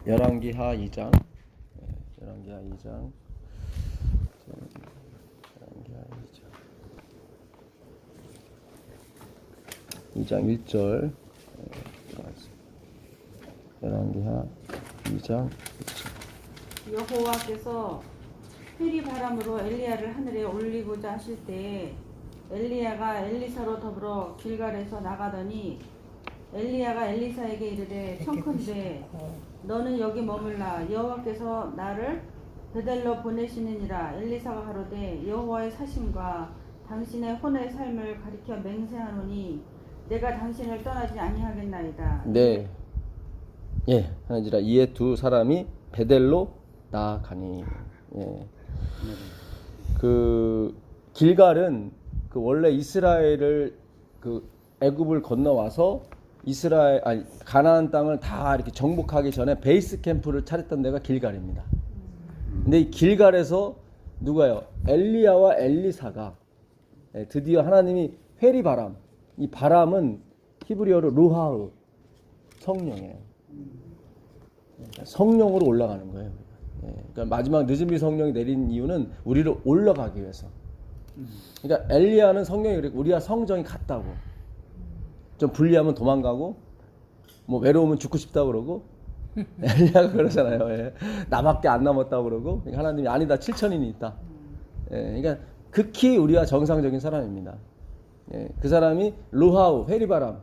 열왕기하 2장, 열왕기하 2장, 열왕기하 2장 1절, 열왕기하 2장 1절. 여호와께서 회리 바람으로 엘리야를 하늘에 올리고자 하실 때 엘리야가 엘리사로 더불어 길갈에서 나가더니 엘리야가 엘리사에게 이르되 청컨대 너는 여기 머물라 여호와께서 나를 베델로 보내시느니라. 엘리사가 가로되 여호와의 사심과 당신의 혼의 삶을 가리켜 맹세하노니 내가 당신을 떠나지 아니하겠나이다. 네, 예, 하는지라 이에 두 사람이 베델로 나아가니. 예. 그 길갈은 그 원래 이스라엘을 그 애굽을 건너와서 가나안 땅을 다 이렇게 정복하기 전에 베이스 캠프를 차렸던 데가 길갈입니다. 근데 이 길갈에서 누가요? 엘리야와 엘리사가 드디어 하나님이 회리 바람, 이 바람은 히브리어로 루하흐, 성령이에요. 성령으로 올라가는 거예요. 그러니까 마지막 늦은비 성령이 내린 이유는 우리를 올라가기 위해서. 그러니까 엘리야는 성령이 그랬고 우리와 성정이 같다고. 좀 불리하면 도망가고 뭐 외로우면 죽고 싶다고 그러고 엘리야가 그러잖아요. 예. 나밖에 안 남았다고 그러고 그러니까 하나님이 아니다 7천인이 있다. 예. 그러니까 극히 우리와 정상적인 사람입니다. 예. 그 사람이 루하우 회리바람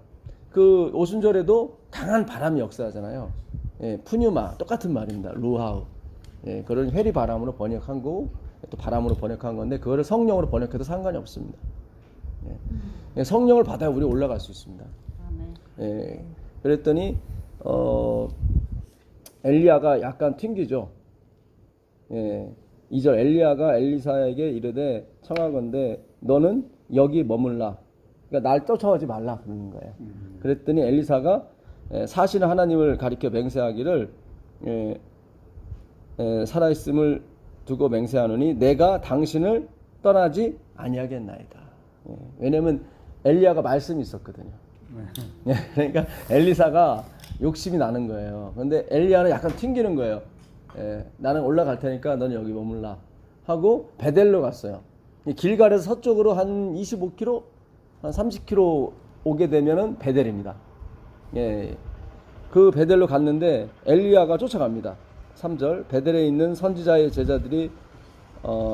그 오순절에도 강한 바람이 역사하잖아요. 예. 푸뉴마 똑같은 말입니다. 루하우 예. 그런 회리바람으로 번역한 거고 또 바람으로 번역한 건데 그거를 성령으로 번역해도 상관이 없습니다. 예. 성령을 받아야 우리 올라갈 수 있습니다. 예. 그랬더니 엘리야가 약간 튕기죠. 예. 2절 엘리야가 엘리사에게 이르되 청하건대 너는 여기 머물라. 그러니까 날 쫓아오지 말라 그러는 거예요. 그랬더니 엘리사가 사실은 하나님을 가리켜 맹세하기를 살아있음을 두고 맹세하노니 내가 당신을 떠나지 아니하겠나이다. 왜냐면 엘리야가 말씀이 있었거든요. 그러니까 엘리사가 욕심이 나는 거예요. 근데 엘리야는 약간 튕기는 거예요. 나는 올라갈 테니까 너는 여기 머물라 하고 베델로 갔어요. 길갈에서 서쪽으로 한 25km, 한 30km 오게 되면은 베델입니다. 그 베델로 갔는데 엘리야가 쫓아갑니다. 3절 베델에 있는 선지자의 제자들이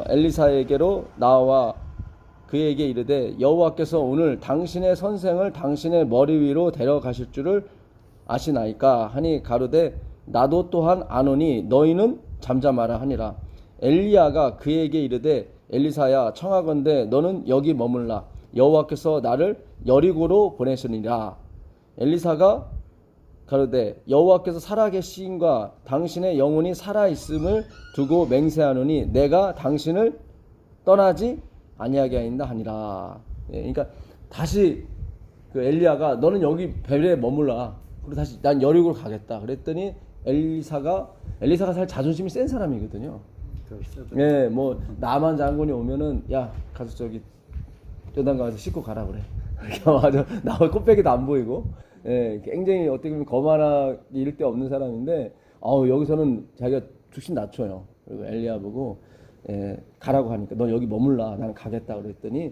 엘리사에게로 나와 그에게 이르되 여호와께서 오늘 당신의 선생을 당신의 머리 위로 데려가실 줄을 아시나이까 하니 가로되 나도 또한 아노니 너희는 잠잠하라 하니라. 엘리야가 그에게 이르되 엘리사야 청하건대 너는 여기 머물라 여호와께서 나를 여리고로 보내시니라. 엘리사가 가로되 여호와께서 살아계심과 당신의 영혼이 살아있음을 두고 맹세하노니 내가 당신을 떠나지 아니하게 하인다 하니라. 그러니까 다시 그 엘리야가 너는 여기 베델에 머물라. 그리고 다시 난 여리고로 가겠다. 그랬더니 엘리사가 사실 자존심이 센 사람이거든요. 예, 뭐 나만 장군이 오면은 야 가서 저기 요단 가서 씻고 가라 그래. 이렇게 와서 나와 꽃배기도 안 보이고, 예, 굉장히 어떻게 보면 거만하기 이를 데 없는 사람인데, 여기서는 자기가 죽신 낮춰요. 그리고 엘리야 보고. 가라고 하니까 너 여기 머물라 나는 가겠다 그랬더니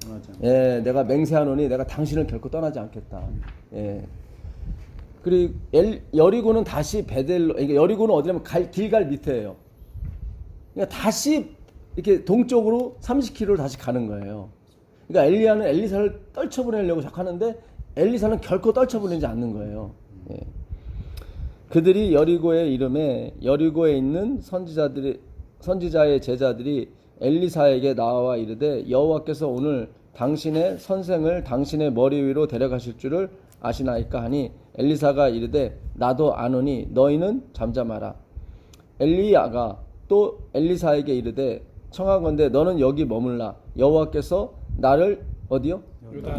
맞아. 내가 맹세하노니 내가 당신을 결코 떠나지 않겠다. 그리고 여리고는 다시 베델로, 그러니까 여리고는 어디냐면 길갈 밑에예요. 그러니까 다시 이렇게 동쪽으로 30km를 다시 가는 거예요. 그러니까 엘리야는 엘리사를 떨쳐보내려고 하는데 엘리사는 결코 떨쳐보내지 않는 거예요. 그들이 여리고에 이름에 여리고에 있는 선지자의 제자들이 엘리사에게 나와 이르되 여호와께서 오늘 당신의 선생을 당신의 머리 위로 데려가실 줄을 아시나이까 하니 엘리사가 이르되 나도 아노니 너희는 잠잠하라. 엘리야가 또 엘리사에게 이르되 청하건대 너는 여기 머물라 여호와께서 나를 어디요?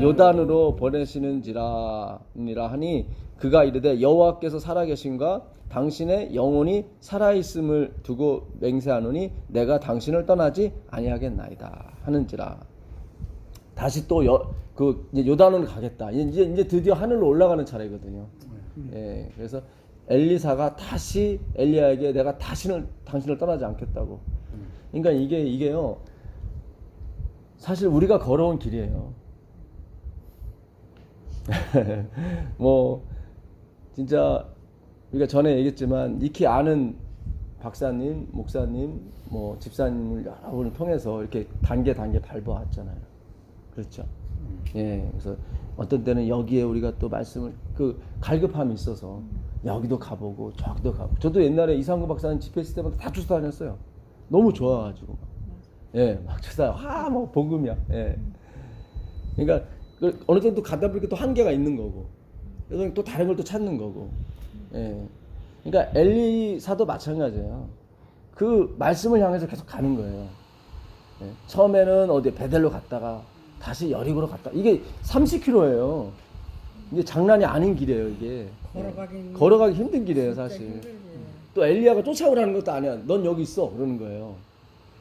요단으로 보내시는지라 하니 그가 이르되 여호와께서 살아계신과 당신의 영혼이 살아있음을 두고 맹세하노니 내가 당신을 떠나지 아니하겠나이다 하는지라. 다시 또 이제 요단으로 가겠다. 이제 드디어 하늘로 올라가는 차례거든요. 그래서 엘리사가 다시 엘리야에게 내가 다시는 당신을 떠나지 않겠다고. 그러니까 이게요. 사실 우리가 걸어온 길이에요. 뭐 진짜 우리가 전에 얘기했지만 익히 아는 박사님, 목사님, 뭐 집사님을 여러 분을 통해서 이렇게 단계 밟아왔잖아요. 그렇죠. 예, 그래서 어떤 때는 여기에 우리가 또 말씀을 그 갈급함이 있어서 여기도 가보고 저기도 가보고. 저도 옛날에 이상구 박사님 집회 있을 때마다 다 쫓아다녔어요. 너무 좋아가지고 예, 막 쫓아 뭐 복음이야. 예. 그러니까 어느 정도 가다 보니까 또 한계가 있는 거고, 그래서 또 다른 걸 또 찾는 거고. 예. 그러니까 엘리사도 마찬가지예요. 그 말씀을 향해서 계속 가는 거예요. 예. 처음에는 어디 베델로 갔다가 다시 여리고로 갔다. 이게 30km예요. 이게 장난이 아닌 길이에요, 이게. 걸어가기 힘든 길이에요, 사실. 또 엘리야가 쫓아오라는 것도 아니야. 넌 여기 있어. 그러는 거예요.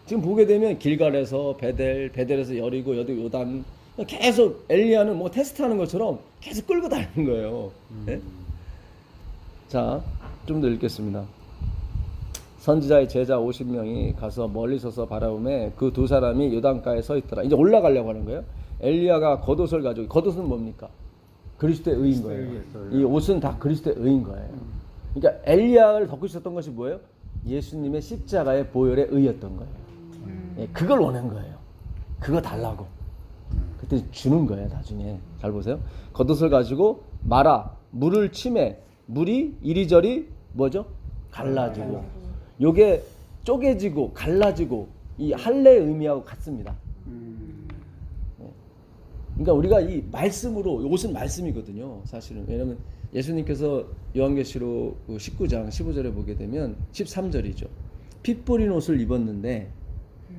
지금 보게 되면 길갈에서 베델에서 여리고, 요단, 계속 엘리야는 뭐 테스트하는 것처럼 계속 끌고 다니는 거예요. 네? 자, 좀 더 읽겠습니다. 선지자의 제자 50명이 가서 멀리 서서 바라보매 그 두 사람이 요단가에 서 있더라. 이제 올라가려고 하는 거예요. 엘리야가 겉옷을 가지고, 겉옷은 뭡니까? 그리스도의 의인 거예요. 이 옷은 다 그리스도의 의인 거예요. 그러니까 엘리야를 덮고 있었던 것이 뭐예요? 예수님의 십자가의 보혈의 의였던 거예요. 예, 그걸 원한 거예요. 그거 달라고. 그때 주는 거예요, 나중에. 잘 보세요. 겉옷을 가지고 말아 물을 치매 물이 이리저리 뭐죠? 갈라지고. 요게 쪼개지고 갈라지고 이 할례의 의미하고 같습니다. 그러니까 우리가 이 말씀으로, 옷은 말씀이거든요, 사실은. 왜냐하면 예수님께서 요한계시록 19장 15절에 보게 되면 13절이죠. 핏 뿌린 옷을 입었는데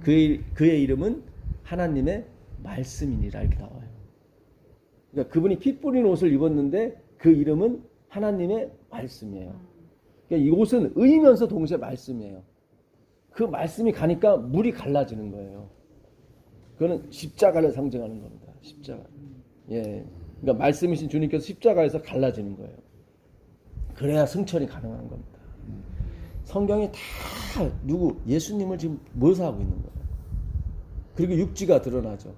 그의 이름은 하나님의 말씀이니라, 이렇게 나와요. 그러니까 그분이 핏 뿌린 옷을 입었는데 그 이름은 하나님의 말씀이에요. 그러니까 이 옷은 의면서 동시에 말씀이에요. 그 말씀이 가니까 물이 갈라지는 거예요. 그거는 십자가를 상징하는 겁니다. 십자가. 예. 그러니까 말씀이신 주님께서 십자가에서 갈라지는 거예요. 그래야 승천이 가능한 겁니다. 성경이 다 예수님을 지금 묘사하고 있는 거예요. 그리고 육지가 드러나죠.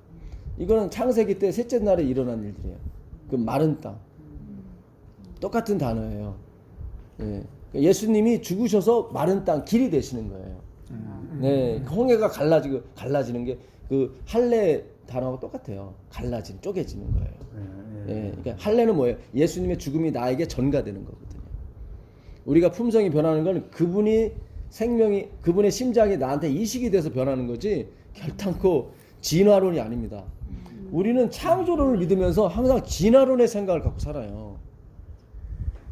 이거는 창세기 때 셋째 날에 일어난 일들이에요. 그 마른 땅. 똑같은 단어예요. 예. 예수님이 죽으셔서 마른 땅 길이 되시는 거예요. 네. 홍해가 갈라지는 게 그 할례 단어하고 똑같아요. 쪼개지는 거예요. 예. 그러니까 할례는 뭐예요? 예수님의 죽음이 나에게 전가되는 거거든요. 우리가 품성이 변하는 건 그분의 심장이 나한테 이식이 돼서 변하는 거지, 결단코 진화론이 아닙니다. 우리는 창조론을 믿으면서 항상 진화론의 생각을 갖고 살아요.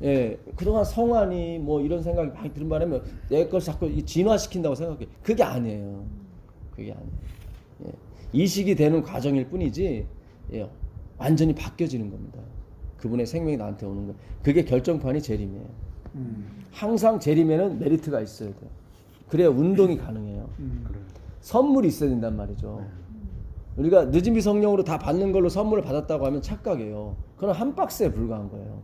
예, 그동안 성환이 뭐 이런 생각이 많이 드는 바람에 내 걸 자꾸 진화시킨다고 생각해. 그게 아니에요. 그게 아니에요. 예, 이식이 되는 과정일 뿐이지, 예, 완전히 바뀌어지는 겁니다. 그분의 생명이 나한테 오는 거예요. 그게 결정판이 재림이에요. 항상 재림에는 메리트가 있어야 돼요. 그래야 운동이 가능해요. 선물이 있어야 된단 말이죠. 우리가 늦은비 성령으로 다 받는 걸로 선물을 받았다고 하면 착각이에요. 그건 한 박스에 불과한 거예요.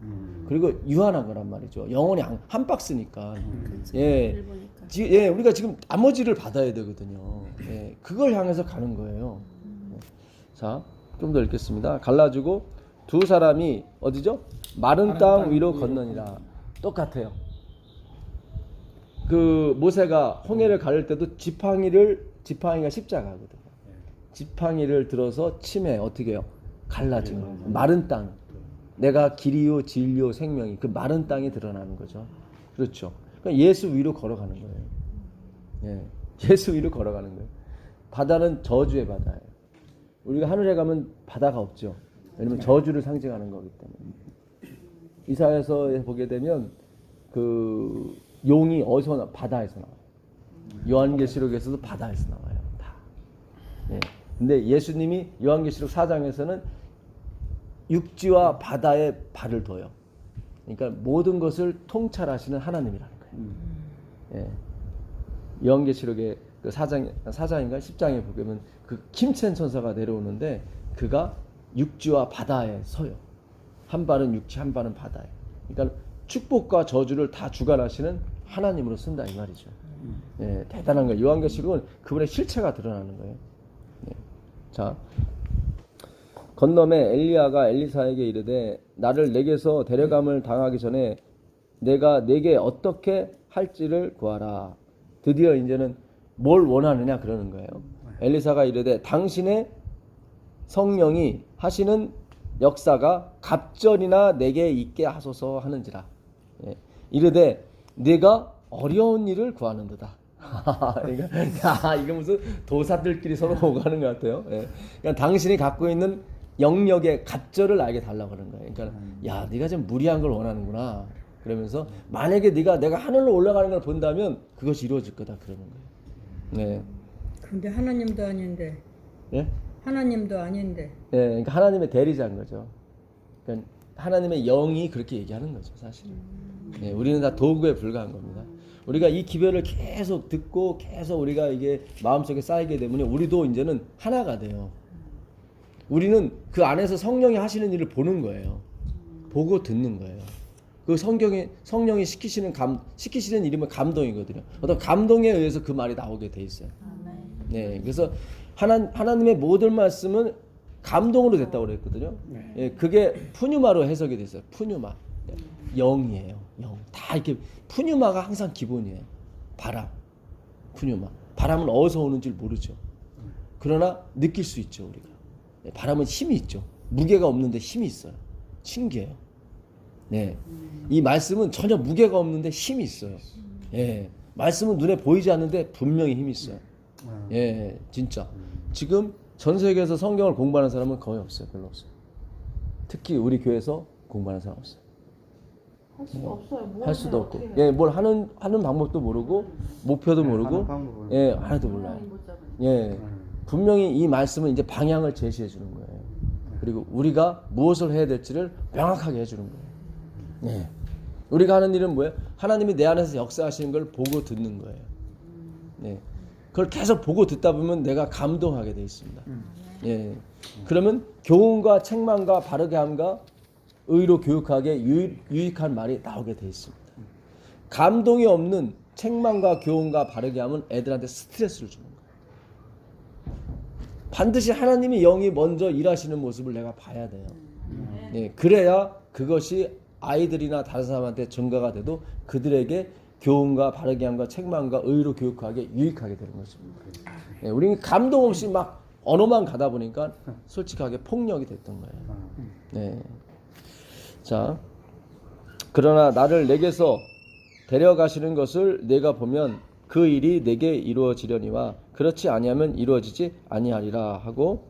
그리고 유한한 거란 말이죠. 영혼이 한 박스니까. 예. 예, 우리가 지금 나머지를 받아야 되거든요. 예, 그걸 향해서 가는 거예요. 자, 좀 더 읽겠습니다. 갈라지고 두 사람이 어디죠? 마른 땅 위로 건너니라. 똑같아요. 그 모세가 홍해를 가를 때도 지팡이가 십자가거든요. 지팡이를 들어서 침에 어떻게 해요? 갈라지는 거예요. 마른 땅. 내가 길이요 진리요 생명이, 그 마른 땅이 드러나는 거죠. 그렇죠. 그러니까 예수 위로 걸어가는 거예요. 예, 예수 위로 걸어가는 거예요. 바다는 저주의 바다예요. 우리가 하늘에 가면 바다가 없죠. 왜냐면 저주를 상징하는 거기 때문에. 이사야서 보게 되면 그 용이 어디서 나와? 바다에서 나와요. 요한계시록에서도 바다에서 나와요. 다. 예. 근데 예수님이 요한계시록 4장에서는 육지와 바다에 발을 둬요. 그러니까 모든 것을 통찰하시는 하나님이라는 거예요. 예. 요한계시록의 그 4장인가 10장에 보면 그 김첸 천사가 내려오는데 그가 육지와 바다에 서요. 한 발은 육지, 한 발은 바다에. 그러니까 축복과 저주를 다 주관하시는 하나님으로 쓴다 이 말이죠. 예, 대단한 거예요. 요한계시록은 그분의 실체가 드러나는 거예요. 예. 자, 건너매 엘리야가 엘리사에게 이르되 나를 내게서 데려감을 당하기 전에 내가 내게 어떻게 할지를 구하라. 드디어 이제는 뭘 원하느냐 그러는 거예요. 엘리사가 이르되 당신의 성령이 하시는 역사가 갑절이나 내게 있게 하소서 하는지라. 예. 이르되 네가 어려운 일을 구하는도다. 이거 무슨 도사들끼리 서로 오가는 것 같아요. 예. 그러니까 당신이 갖고 있는 영역의 갑절을 나에게 달라고 하는 거예요. 그러니까 야, 네가 좀 무리한 걸 원하는구나. 그러면서 만약에 내가 하늘로 올라가는 걸 본다면 그것이 이루어질 거다 그러는 거예요. 네. 근데 하나님도 아닌데. 예? 하나님도 아닌데. 예, 그러니까 하나님의 대리자인 거죠. 그러니까 하나님의 영이 그렇게 얘기하는 거죠, 사실은. 예, 우리는 다 도구에 불과한 겁니다. 우리가 이 기별을 계속 듣고 계속 우리가 이게 마음속에 쌓이게 되면 우리도 이제는 하나가 돼요. 우리는 그 안에서 성령이 하시는 일을 보는 거예요. 보고 듣는 거예요. 그 성령이 시키시는 일이면 감동이거든요. 어떤 감동에 의해서 그 말이 나오게 돼 있어요. 네, 그래서 하나님의 모든 말씀은 감동으로 됐다고 그랬거든요. 예, 그게 푸뉴마로 해석이 됐어요. 푸뉴마, 영이에요. 영. 다 이렇게 푸뉴마가 항상 기본이에요. 바람, 푸뉴마. 바람은 어디서 오는지 모르죠. 그러나 느낄 수 있죠, 우리가. 바람은 힘이 있죠. 무게가 없는데 힘이 있어요. 신기해요. 네, 이 말씀은 전혀 무게가 없는데 힘이 있어요. 예, 말씀은 눈에 보이지 않는데 분명히 힘이 있어요. 예, 진짜. 지금 전 세계에서 성경을 공부하는 사람은 거의 없어요. 별로 없어요. 특히 우리 교회에서 공부하는 사람 없어요. 할 수도 없어요. 할 수도 없고, 예, 뭘 하는 방법도 모르고 목표도 모르고, 예, 하나도 몰라요. 예, 분명히 이 말씀은 이제 방향을 제시해 주는 거예요. 그리고 우리가 무엇을 해야 될지를 명확하게 해주는 거예요. 네. 우리가 하는 일은 뭐예요? 하나님이 내 안에서 역사하시는 걸 보고 듣는 거예요. 네. 그걸 계속 보고 듣다 보면 내가 감동하게 돼 있습니다. 예. 그러면 교훈과 책망과 바르게 함과 의로 교육하게 유익한 말이 나오게 돼 있습니다. 감동이 없는 책망과 교훈과 바르게 함은 애들한테 스트레스를 주는 거예요. 반드시 하나님의 영이 먼저 일하시는 모습을 내가 봐야 돼요. 예. 그래야 그것이 아이들이나 다른 사람한테 전가가 돼도 그들에게 교훈과 바르게 함과 책망과 의로 교육하게 유익하게 되는 것입니다. 예, 우리는 감동 없이 막 언어만 가다 보니까 솔직하게 폭력이 됐던 거예요. 네. 자, 그러나 나를 내게서 데려가시는 것을 내가 보면 그 일이 내게 이루어지려니와 그렇지 아니하면 이루어지지 아니하리라 하고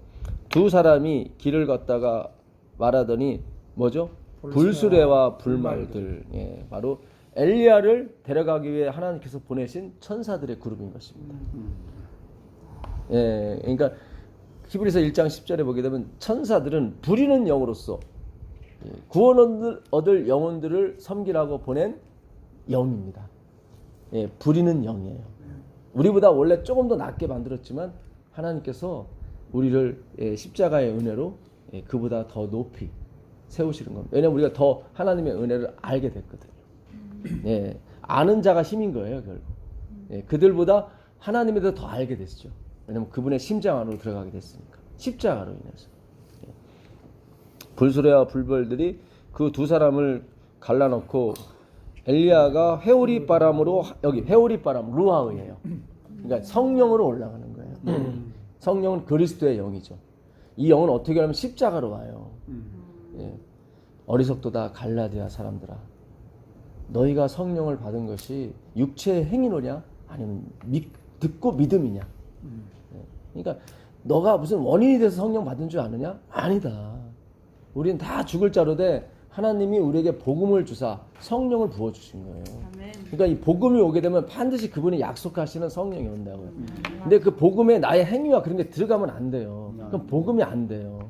두 사람이 길을 걷다가 말하더니 뭐죠? 불수레와 불말들. 예, 바로 엘리야를 데려가기 위해 하나님께서 보내신 천사들의 그룹인 것입니다. 예, 그러니까 히브리서 1장 10절에 보게 되면 천사들은 부리는 영으로서 구원 얻을 영혼들을 섬기라고 보낸 영입니다. 예, 부리는 영이에요. 우리보다 원래 조금 더 낮게 만들었지만 하나님께서 우리를 십자가의 은혜로 그보다 더 높이 세우시는 겁니다. 왜냐하면 우리가 더 하나님의 은혜를 알게 됐거든요. 예, 아는 자가 힘인 거예요, 결국. 예, 그들보다 하나님에 대해서 더 알게 됐죠. 왜냐하면 그분의 심장 안으로 들어가게 됐으니까. 십자가로 인해서. 예. 불수레와 불벌들이 그 두 사람을 갈라놓고 엘리야가 회오리 바람으로, 여기 회오리 바람, 루아의예요. 그러니까 성령으로 올라가는 거예요. 성령은 그리스도의 영이죠. 이 영은 어떻게 하면 십자가로 와요. 예. 어리석도다 갈라디아 사람들아, 너희가 성령을 받은 것이 육체의 행위로냐 아니면 듣고 믿음이냐. 예. 그러니까 너가 무슨 원인이 돼서 성령 받은 줄 아느냐? 아니다. 우리는 다 죽을 자로 돼 하나님이 우리에게 복음을 주사 성령을 부어주신 거예요. 그러니까 이 복음이 오게 되면 반드시 그분이 약속하시는 성령이 온다고요. 근데 그 복음에 나의 행위와 그런 게 들어가면 안 돼요. 그럼 복음이 안 돼요.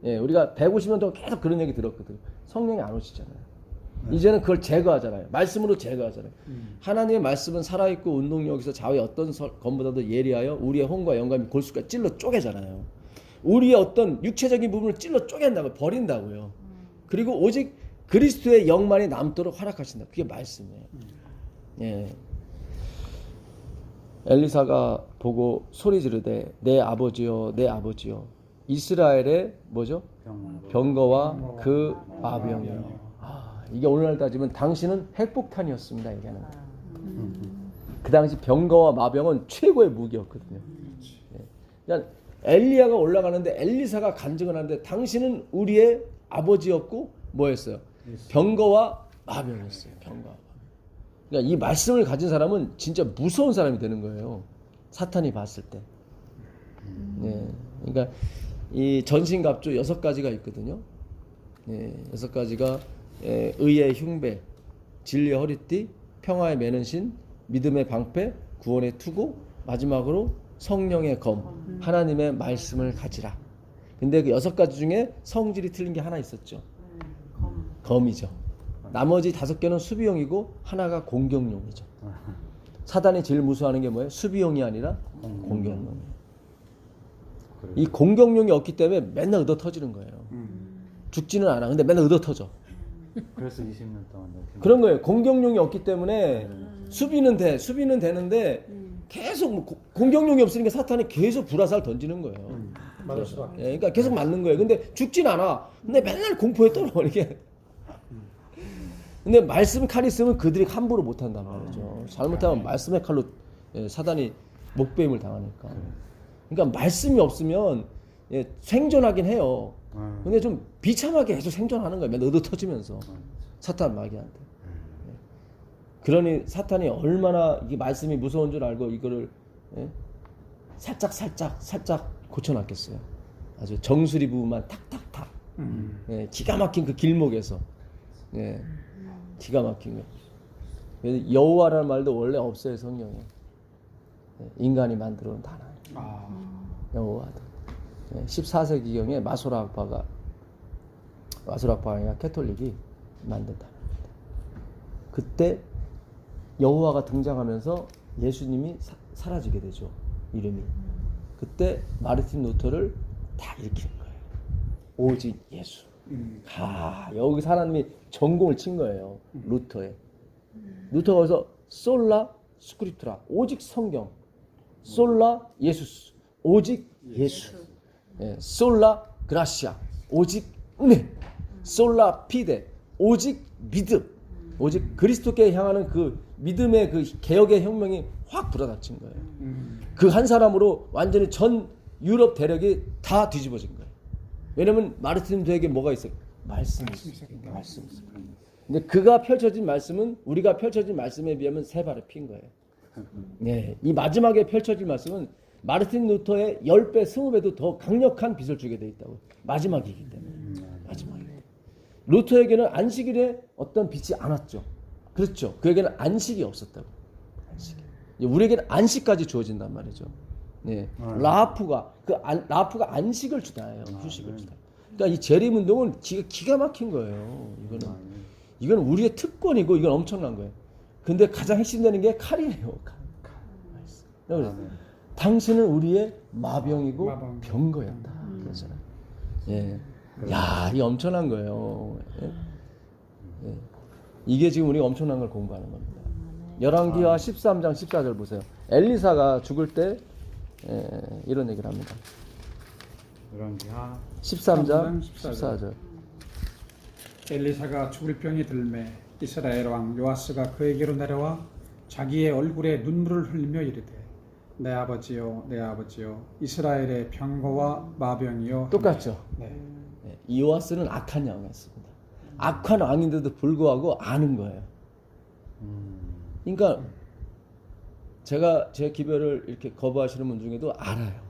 예, 우리가 150년 동안 계속 그런 얘기 들었거든요. 성령이 안 오시잖아요. 이제는 그걸 제거하잖아요. 말씀으로 제거하잖아요. 하나님의 말씀은 살아있고 운동력에서 좌우의 어떤 검보다도 예리하여 우리의 혼과 영감이 골수까지 찔러 쪼개잖아요. 우리의 어떤 육체적인 부분을 찔러 쪼갠다고, 버린다고요. 그리고 오직 그리스도의 영만이 남도록 허락하신다. 그게 말씀이에요. 예. 엘리사가 보고 소리 지르되 내 아버지여 내 아버지여 이스라엘의 뭐죠? 병거와 그 마병이요. 이게 오늘날 따지면 당신은 핵폭탄이었습니다. 얘기하는 거예요. 그 당시 병거와 마병은 최고의 무기였거든요. 예. 그러니까 엘리야가 올라가는데 엘리사가 간증을 하는데 당신은 우리의 아버지였고 뭐였어요? 병거와 마병이었어요. 병거와 마병. 그러니까 이 말씀을 가진 사람은 진짜 무서운 사람이 되는 거예요. 사탄이 봤을 때. 예. 그러니까 이 전신갑주 6가지가 있거든요. 예. 6가지가 의의 흉배, 진리의 허리띠, 평화의 매는 신, 믿음의 방패, 구원의 투구, 마지막으로 성령의 검, 하나님의 말씀을 가지라. 근데 그 6가지 중에 성질이 틀린 게 하나 있었죠. 검이죠. 나머지 5개는 수비용이고 하나가 공격용이죠. 사단이 제일 무서워하는 게 뭐예요? 수비용이 아니라 공격용이에요. 이 공격용이 없기 때문에 맨날 얻어 터지는 거예요. 죽지는 않아. 근데 맨날 얻어 터져. 그래서 20년 동안 그런 거예요. 공격용이 없기 때문에 수비는 되는데 계속 뭐 공격용이 없으니까 사탄이 계속 불화살 던지는 거예요. 맞을 수밖에. 예, 그러니까 계속 맞는 거예요. 근데 죽진 않아. 근데 맨날 공포에 떨어버리게. 근데 말씀 칼 있으면 그들이 함부로 못한단 말이죠. 잘못하면 말씀의 칼로 사단이 목배임을 당하니까. 그러니까 말씀이 없으면 생존하긴 해요. 근데 좀 비참하게 계속 생존하는 거예요. 맨날 얻어 터지면서 사탄 마귀한테. 그러니 사탄이 얼마나 이 말씀이 무서운 줄 알고 이거를 살짝 고쳐놨겠어요. 아주 정수리 부분만 탁탁탁. 기가 막힌 그 길목에서. 기가 막힌 거. 여호와라는 말도 원래 없어요, 성경에. 인간이 만들어 놓은 단어예요. 여호와도. 14세기경에 마소락파가 아니라 캐톨릭이 만든 단어입니다. 그때 여호와가 등장하면서 예수님이 사라지게 되죠. 이름이. 그때 마르틴 루터를 다 일으키는 거예요. 오직 예수. 여기서 하나님이 전공을 친 거예요. 루터에. 루터가 그래서 솔라 스크립투라 오직 성경, 솔라 예수스 오직 예수, 솔라 그라시아 오직 은혜, 솔라 피데 오직 믿음, 오직 그리스도께 향하는 그 믿음의 그 개혁의 혁명이 확 불어닥친 거예요. 그 한 사람으로 완전히 전 유럽 대륙이 다 뒤집어진 거예요. 왜냐면 마르틴 루터에게 뭐가 있어요? 말씀이 있어요. 말씀이 있어요. 근데 그가 펼쳐진 말씀은 우리가 펼쳐진 말씀에 비하면 세 발의 피인 거예요. 네, 이 마지막에 펼쳐질 말씀은 마르틴 루터의 10배, 20배도 더 강력한 빛을 주게 돼 있다고. 마지막이기 때문에. 마지막이기 때문에. 루터에게는 안식일에 어떤 빛이 안 왔죠. 그렇죠. 그에게는 안식이 없었다고. 안식이. 우리에게는 안식까지 주어진단 말이죠. 네. 라프가 안식을 주다예요. 휴식을 주다. 그러니까 이 재림 운동은 기가 막힌 거예요. 이거는 우리의 특권이고 이건 엄청난 거예요. 근데 가장 핵심되는 게 칼이에요. 칼. 당신은 우리의 마병이고 병거였다. 그러잖아요. 예. 야, 이게 엄청난 거예요. 예? 예. 이게 지금 우리가 엄청난 걸 공부하는 겁니다. 열왕기하 13장 14절 보세요. 엘리사가 죽을 때 이런 얘기를 합니다. 열왕기하 13장 14절. 엘리사가 죽을 병이 들매 이스라엘 왕 요아스가 그에게로 내려와 자기의 얼굴에 눈물을 흘리며 이르되 내 아버지요 내 아버지요 이스라엘의 병거와 마병이요. 똑같죠. 네. 이 요아스는 악한 왕이었습니다. 악한 왕인데도 불구하고 아는 거예요. 그러니까 제가 제 기별을 이렇게 거부하시는 분 중에도 알아요.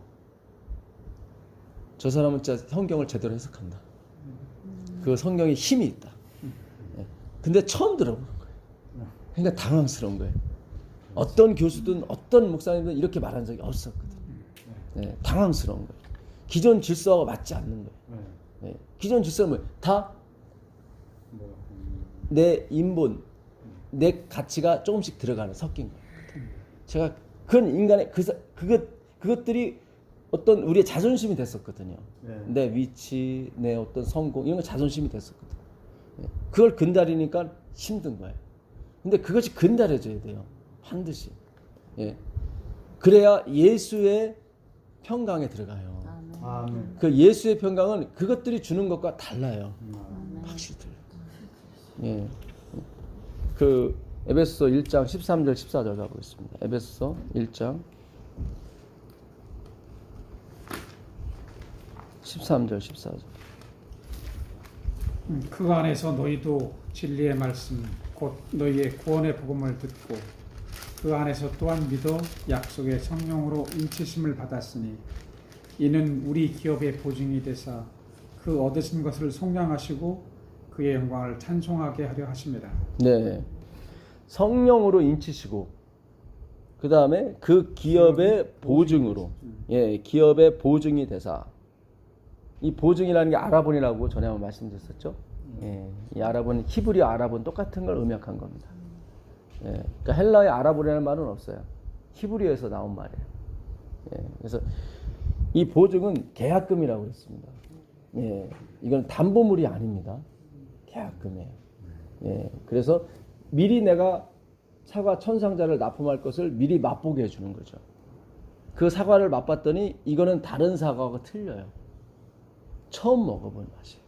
저 사람은 진짜 성경을 제대로 해석한다. 그 성경에 힘이 있다. 근데 처음 들어보는 거예요. 그러니까 당황스러운 거예요. 어떤 교수든 어떤 목사님든 이렇게 말한 적이 없었거든. 당황스러운 거예요. 기존 질서와 맞지 않는 거예요. 기존 질서는 뭐예요? 다 내 인본, 내 가치가 조금씩 들어가는 섞인 거예요. 제가 그건 인간의 그것들이 어떤 우리의 자존심이 됐었거든요. 내 위치, 내 어떤 성공 이런 거 자존심이 됐었거든요. 그걸 근다리니까 힘든 거예요. 근데 그것이 근다려져야 돼요. 반드시. 예. 그래야 예수의 평강에 들어가요. 아멘. 그 예수의 평강은 그것들이 주는 것과 달라요. 확실히 들려요. 예. 그 에베소서 1장 13절 14절 가보겠습니다. 에베소서 1장 13절 14절. 그 안에서 너희도 진리의 말씀 곧 너희의 구원의 복음을 듣고 그 안에서 또한 믿어 약속의 성령으로 인치심을 받았으니 이는 우리 기업의 보증이 되사 그 얻으신 것을 속량하시고 그의 영광을 찬송하게 하려 하십니다. 네. 성령으로 인치시고 그 다음에 그 기업의 보증으로 예, 기업의 보증이 되사 이 보증이라는 게 아라본이라고 전에 한번 말씀드렸었죠. 예, 이 아라본 히브리어 아라본 똑같은 걸 음역한 겁니다. 예, 그러니까 헬라의 아라본이라는 말은 없어요. 히브리어에서 나온 말이에요. 예, 그래서 이 보증은 계약금이라고 했습니다. 예, 이건 담보물이 아닙니다. 계약금이에요. 예, 그래서 미리 내가 사과 천상자를 납품할 것을 미리 맛보게 해주는 거죠. 그 사과를 맛봤더니 이거는 다른 사과하고 틀려요. 처음 먹어본 맛이에요.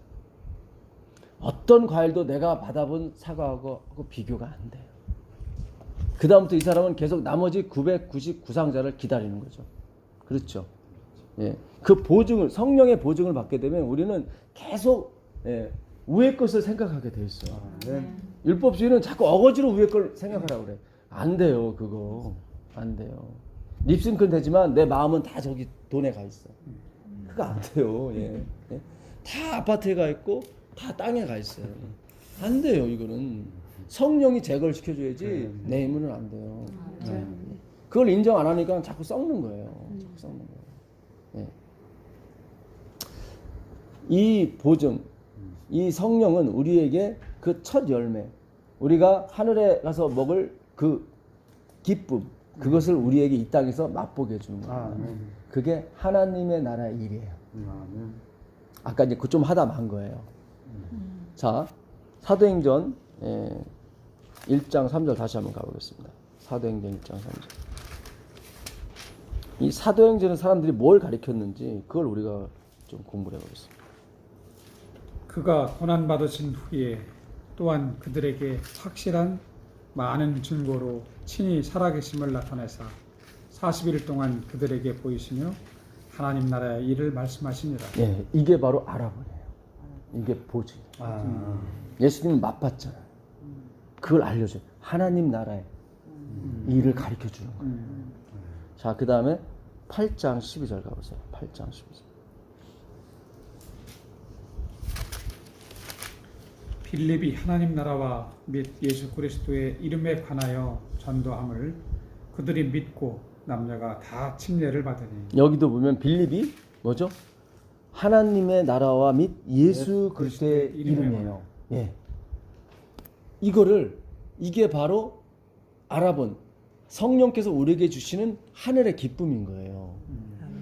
어떤 과일도 내가 받아본 사과하고 비교가 안 돼요. 그 다음부터 이 사람은 계속 나머지 999상자를 기다리는 거죠. 그렇죠. 예, 그 보증을 성령의 보증을 받게 되면 우리는 계속 예, 위의 것을 생각하게 돼 있어요. 율법주의는 자꾸 어거지로 위의 걸 생각하라고 그래. 안 돼요, 그거. 안 돼요. 립싱크는 되지만 내 마음은 다 저기 돈에 가 있어. 그거 안 돼요. 예. 예. 다 아파트에 가 있고 다 땅에 가 있어요. 안 돼요, 이거는. 성령이 제거를 시켜줘야지 내 힘으로는 안 돼요. 그걸 인정 안 하니까 자꾸 썩는 거예요. 자꾸 썩는 거예요. 예. 이 보증, 이 성령은 우리에게 그 첫 열매, 우리가 하늘에 가서 먹을 그 기쁨, 그것을 우리에게 이 땅에서 맛보게 해주는 거예요. 그게 하나님의 나라의 일이에요. 아까 이제 그 좀 하다 만 거예요. 자, 사도행전 1장 3절 다시 한번 가보겠습니다. 사도행전 1장 3절. 이 사도행전은 사람들이 뭘 가르쳤는지 그걸 우리가 좀 공부를 해보겠습니다. 그가 고난 받으신 후에 또한 그들에게 확실한 많은 증거로 친히 살아계심을 나타내사 40일 동안 그들에게 보이시며 하나님 나라의 일을 말씀하시니라. 예, 이게 바로 아라본이에요. 이게 보증이에요. 예수님은 맛봤잖아요. 그걸 알려줘요. 하나님 나라의 일을 가르쳐 주는 거예요. 자, 그 다음에 8장 12절 가보세요. 8장 12절. 빌립이 하나님 나라와 및 예수 그리스도의 이름에 관하여 전도함을 그들이 믿고 남녀가 다 침례를 받으니. 여기도 보면 빌립이 뭐죠? 하나님의 나라와 및 예수 그리스도의 이름이에요. 예. 이게 바로 아라본 성령께서 우리에게 주시는 하늘의 기쁨인 거예요.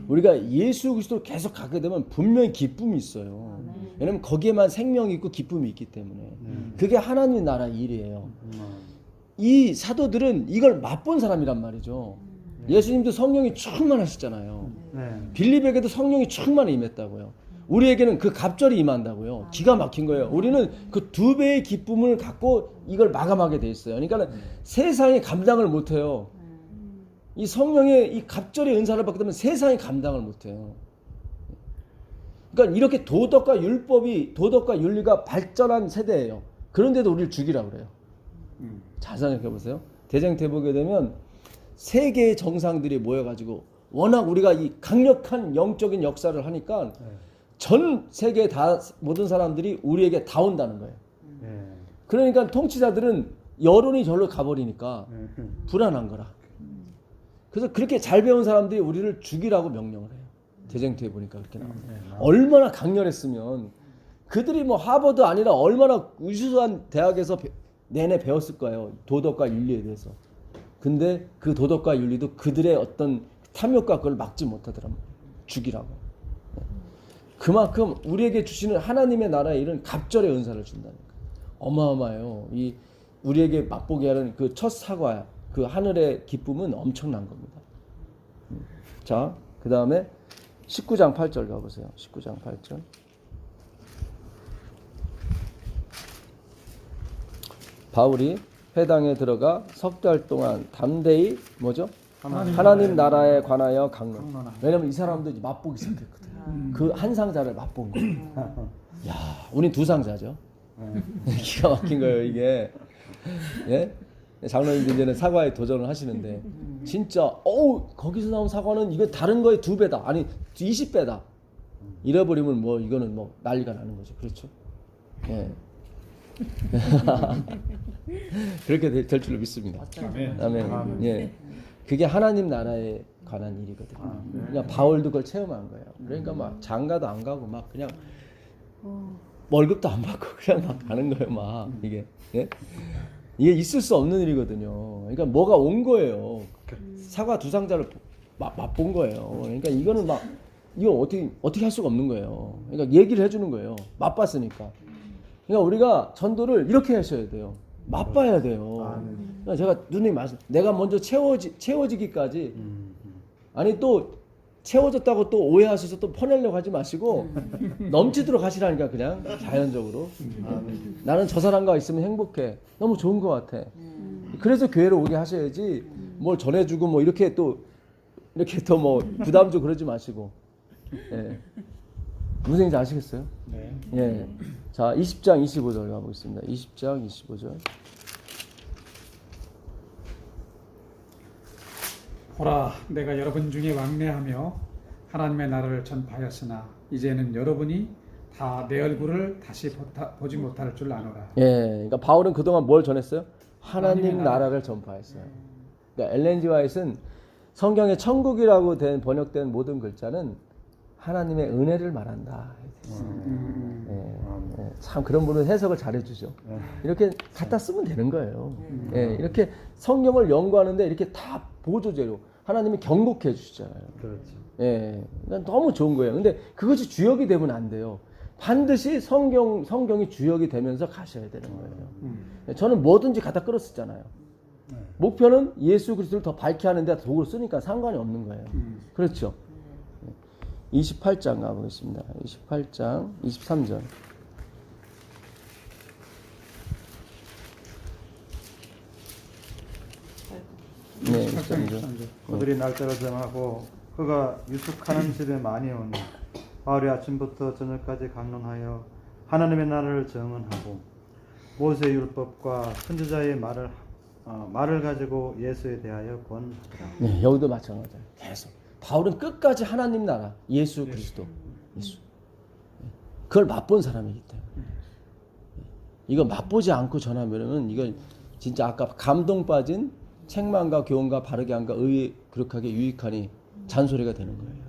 우리가 예수 그리스도를 계속 가게 되면 분명히 기쁨이 있어요. 왜냐면 거기에만 생명이 있고 기쁨이 있기 때문에. 그게 하나님 나라 일이에요. 이 사도들은 이걸 맛본 사람이란 말이죠. 예수님도 성령이 충만하시잖아요. 빌립에게도 성령이 충만히 임했다고요. 우리에게는 그 갑절이 임한다고요. 기가 막힌 거예요. 우리는 그 2배의 기쁨을 갖고 이걸 마감하게 돼 있어요. 그러니까 세상이 감당을 못해요. 이 성령의 이 갑절의 은사를 받게 되면 세상이 감당을 못해요. 그러니까 이렇게 도덕과 윤리가 발전한 세대예요. 그런데도 우리를 죽이라고 그래요. 잘 생각해 보세요. 대쟁태 보게 되면 세계의 정상들이 모여가지고 워낙 우리가 이 강력한 영적인 역사를 하니까 전 세계 다 모든 사람들이 우리에게 다 온다는 거예요. 그러니까 통치자들은 여론이 절로 가버리니까 불안한 거라. 그래서 그렇게 잘 배운 사람들이 우리를 죽이라고 명령을 해요. 대쟁투에 보니까 그렇게 나옵니다. 얼마나 강렬했으면 그들이 뭐 하버드 아니라 얼마나 우수한 대학에서 내내 배웠을 거예요. 도덕과 윤리에 대해서. 근데 그 도덕과 윤리도 그들의 어떤 탐욕과 그걸 막지 못하더란 말이에요. 죽이라고. 그만큼 우리에게 주시는 하나님의 나라의 일은 갑절의 은사를 준다는 거예요. 어마어마해요. 이 우리에게 맛보게 하는 그 첫 사과, 그 하늘의 기쁨은 엄청난 겁니다. 자, 그 다음에 19장 8절 가보세요. 19장 8절. 바울이 회당에 들어가 석 달 동안 담대히 뭐죠? 하나님 나라에 관하여 강론. 왜냐면 이 사람도 이제 맛보기 시작했거든. 그 한 상자를 맛본 거예요. 야, 우린 두 상자죠. 기가 막힌 거예요, 이게. 예? 장로님들 이제는 사과에 도전을 하시는데, 진짜, 거기서 나온 사과는 이거 다른 거의 2배다. 아니, 20배다. 잃어버리면 뭐, 이거는 뭐, 난리가 나는 거죠. 그렇죠? 예. 그렇게 될 줄로 믿습니다. 아멘. 예. 그게 하나님 나라에 관한 일이거든요. 그냥 바울도 그걸 체험한 거예요. 그러니까 막 장가도 안 가고 막 그냥 월급도 안 받고 그냥 막 가는 거예요. 막 이게 예? 이게 있을 수 없는 일이거든요. 그러니까 뭐가 온 거예요. 사과 2상자를 맛본 거예요. 그러니까 이거는 막 이거 어떻게 할 수가 없는 거예요. 그러니까 얘기를 해주는 거예요. 맛봤으니까. 그러니까 우리가 전도를 이렇게 하셔야 돼요. 맛봐야 돼요. 그러니까 제가 누님 말씀, 내가 먼저 채워지기까지 아니 또 채워졌다고 또 오해하셔서 또 퍼내려고 하지 마시고 넘치도록 하시라니까 그냥 자연적으로. 나는 저 사람과 있으면 행복해. 너무 좋은 것 같아. 그래서 교회로 오게 하셔야지 뭘 전해주고 뭐 이렇게 또 뭐 부담 주고 그러지 마시고. 예. 무슨 얘기인지 아시겠어요? 네. 예. 자, 20장 25절 가보겠습니다. 20장 25절. 보라, 내가 여러분 중에 왕래하며 하나님의 나라를 전파하였으나 이제는 여러분이 다 내 얼굴을 다시 보지 못할 줄 아노라. 예. 그러니까 바울은 그동안 뭘 전했어요? 하나님 나라를 전파했어요. 그러니까 엘렌 지 화이트는 성경에 천국이라고 번역된 모든 글자는 하나님의 은혜를 말한다. 참 그런 분은 해석을 잘해주죠. 이렇게 갖다 쓰면 되는 거예요. 예, 이렇게 성경을 연구하는데 이렇게 다 보조제로 하나님이 경고해 주시잖아요. 그렇죠. 예, 그러니까 너무 좋은 거예요. 근데 그것이 주역이 되면 안 돼요. 반드시 성경이 주역이 되면서 가셔야 되는 거예요. 저는 뭐든지 갖다 끌어쓰잖아요. 목표는 예수 그리스도를 더 밝게 하는 데 도구를 쓰니까 상관이 없는 거예요. 그렇죠. 28장 가보겠습니다. 28장 23절. 네, 23절. 그들이 날짜를 정하고 그가 유숙하는 집에 많이 오니 바울이 아침부터 저녁까지 강론하여 하나님의 나라를 정언하고 모세 율법과 선지자의 말을 가지고 예수에 대하여 권하더라. 네, 여기도 마찬가지예요. 계속 바울은 끝까지 하나님 나라, 예수 그리스도, 예수. 그걸 맛본 사람이기 때문에. 이거 맛보지 않고 전하면은 이건 진짜 아까 감동 빠진 책망과 교훈과 바르게 함과 의에 그렇게 유익하니 잔소리가 되는 거예요.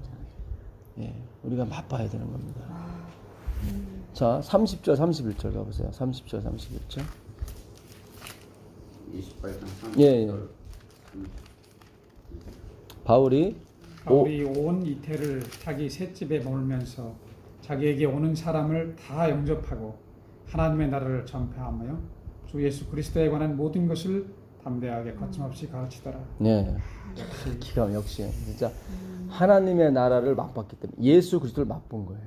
예, 우리가 맛봐야 되는 겁니다. 자, 30절, 31절 가보세요. 30절, 31절. 28장 예. 바울이 온 이태를 자기 셋집에 머물면서 자기에게 오는 사람을 다 영접하고 하나님의 나라를 전파하며 주 예수 그리스도에 관한 모든 것을 담대하게 거침없이 가르치더라. 네, 역시 진짜 하나님의 나라를 맛봤기 때문에 예수 그리스도를 맛본 거예요.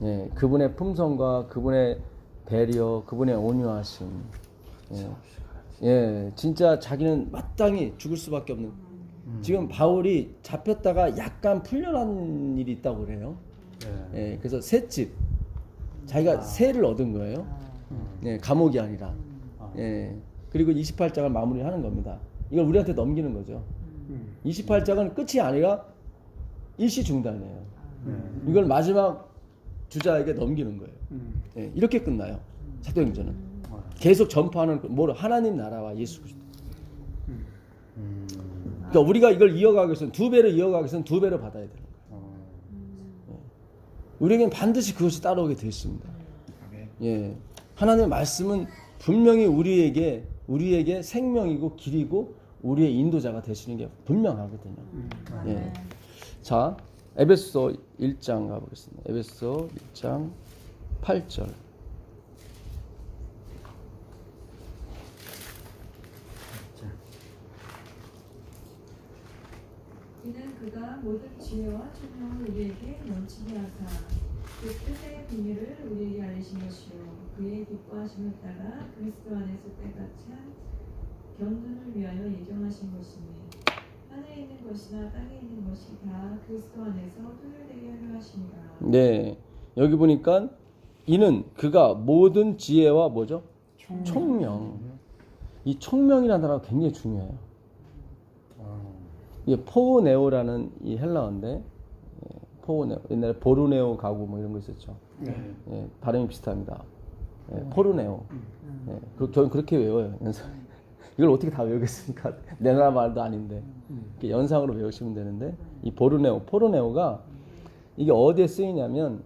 예, 그분의 품성과 그분의 배려, 그분의 온유하심. 예, 진짜 자기는 마땅히 죽을 수밖에 없는. 지금 바울이 잡혔다가 약간 풀려난 일이 있다고 그래요. 예, 그래서 셋집 자기가 새를 얻은 거예요. 예, 감옥이 아니라. 예, 그리고 28장을 마무리하는 겁니다. 이걸 우리한테 넘기는 거죠. 28장은 끝이 아니라 일시 중단이에요. 이걸 마지막 주자에게 넘기는 거예요. 예, 이렇게 끝나요. 사도행전은 계속 전파하는 뭐를 하나님 나라와 예수 그리스도. 그러니까 우리가 이걸 이어가기 위해서는 2배로 이어가기 위해서는 2배로 받아야 되는 거예요. 우리에겐 반드시 그것이 따라오게 되어 있습니다. 예, 하나님의 말씀은 분명히 우리에게 생명이고 길이고 우리의 인도자가 되시는 게 분명하거든요. 예. 자, 에베소 1장 가보겠습니다. 에베소 1장 8절. 이는 그가 모든 지혜와 총명을 우리에게 넘치게 하사 그 뜻의 비밀을 우리에게 알리신 것이요 그의 기뻐하심을 따라 그리스도 안에서 때같이 한 경륜을 위하여 예정하신 것이니 하늘에 있는 것이나 땅에 있는 것이 다 그리스도 안에서 통일되게 하려 하심이라. 네. 여기 보니까 이는 그가 모든 지혜와 뭐죠? 총명. 이 총명이라는 단어가 굉장히 중요해요. 이게 포네오라는 이 헬라어인데 포네오 옛날에 보르네오 가구 뭐 이런 거 있었죠. 예, 발음이 비슷합니다. 예, 포르네오. 예, 저는 그렇게 외워요. 이걸 어떻게 다 외우겠습니까? 내 나라 말도 아닌데 이렇게 연상으로 외우시면 되는데 이 보르네오, 포르네오가 이게 어디에 쓰이냐면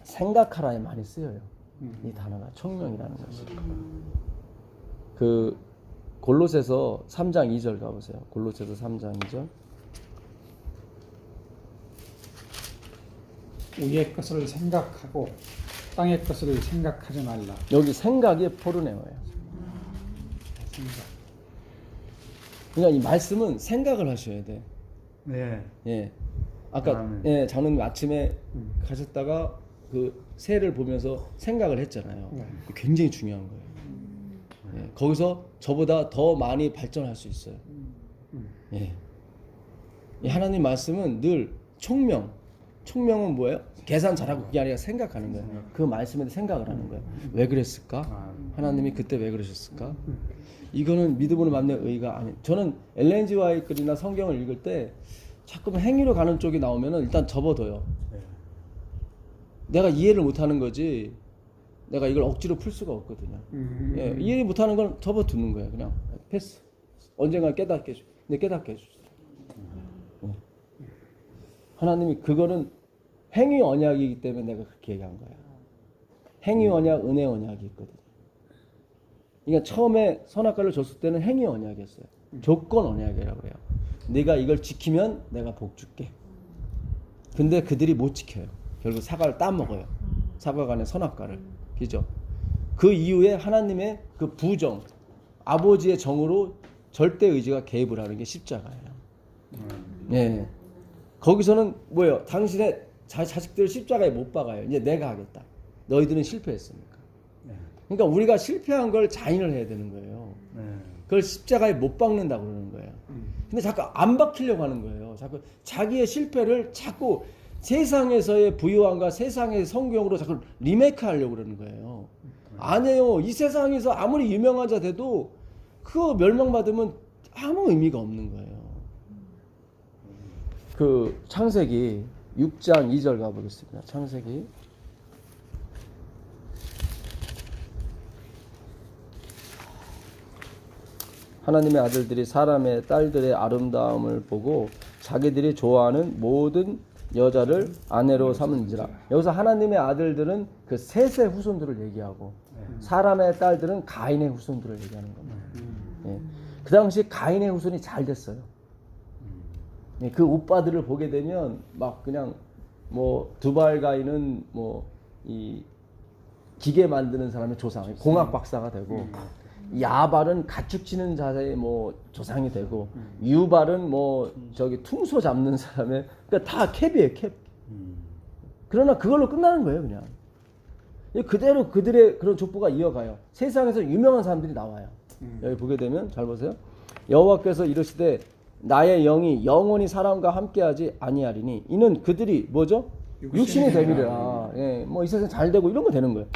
생각하라에 많이 쓰여요. 이 단어가 총명이라는 것이. 그 골로새서 3장 2절 가보세요. 골로새서 3장 2절. 위의 것을 생각하고 땅의 것을 생각하지 말라. 여기 생각이 포르네오예요. 생각. 그러니까 이 말씀은 생각을 하셔야 돼. 네. 예. 아까 아멘. 예, 장로님 아침에 가셨다가 그 새를 보면서 생각을 했잖아요. 네. 굉장히 중요한 거예요. 예, 거기서 저보다 더 많이 발전할 수 있어요. 예. 이 하나님 말씀은 늘 총명. 총명은 뭐예요? 계산 잘하고 그게 아니라 생각하는 거예요. 그 말씀에 생각을 하는 거예요. 왜 그랬을까? 하나님이 그때 왜 그러셨을까? 이거는 믿음으로 맞는 의가 아니. 저는 엘렌 G 화이트 글이나 성경을 읽을 때 자꾸 행위로 가는 쪽이 나오면은 일단 접어둬요. 내가 이해를 못하는 거지. 내가 이걸 억지로 풀 수가 없거든요. 예, 이해 못하는 건 접어두는 거예요. 그냥 패스. 언젠가 깨닫게 해줘. 근데 깨닫게 해줘. 하나님이 그거는 행위 언약이기 때문에 내가 그렇게 얘기한 거야. 행위 언약, 은혜 언약이 있거든요. 그러니까 처음에 선악과를 줬을 때는 행위 언약이었어요. 조건 언약이라고 해요. 네가 이걸 지키면 내가 복 줄게. 근데 그들이 못 지켜요. 결국 사과를 따먹어요. 사과 간의 선악과를. 그죠? 그 이후에 하나님의 그 부정, 아버지의 정으로 절대 의지가 개입을 하는 게 십자가예요. 네. 거기서는 뭐예요? 당신의 자식들을 십자가에 못 박아요. 이제 내가 하겠다. 너희들은 실패했으니까. 그러니까 우리가 실패한 걸 자인을 해야 되는 거예요. 그걸 십자가에 못 박는다고 그러는 거예요. 근데 자꾸 안 박히려고 하는 거예요. 자꾸 자기의 실패를 자꾸 세상에서의 부유함과 세상의 성경으로 자꾸 리메이크 하려고 그러는 거예요. 아니에요. 이 세상에서 아무리 유명한 자 돼도 그거 멸망받으면 아무 의미가 없는 거예요. 그 창세기 6장 2절 가보겠습니다. 창세기 하나님의 아들들이 사람의 딸들의 아름다움을 보고 자기들이 좋아하는 모든 여자를 아내로 삼은지라. 여기서 하나님의 아들들은 그 셋의 후손들을 얘기하고 사람의 딸들은 가인의 후손들을 얘기하는 겁니다. 예. 그 당시 가인의 후손이 잘 됐어요. 예. 그 오빠들을 보게 되면 막 그냥 뭐 두발 가인은 뭐 이 기계 만드는 사람의 조상, 공학 박사가 되고 야발은 가축 치는 자의 뭐 조상이 되고 유발은 뭐 저기 퉁소 잡는 사람의 그러니까 다 캡이에요, 캡. 그러나 그걸로 끝나는 거예요, 그냥. 그대로 그들의 그런 족보가 이어가요. 세상에서 유명한 사람들이 나와요. 여기 보게 되면 잘 보세요. 여호와께서 이르시되 나의 영이 영원히 사람과 함께하지 아니하리니 이는 그들이 뭐죠? 육신이 되리라. 예, 뭐 이 세상 잘 되고 이런 거 되는 거예요.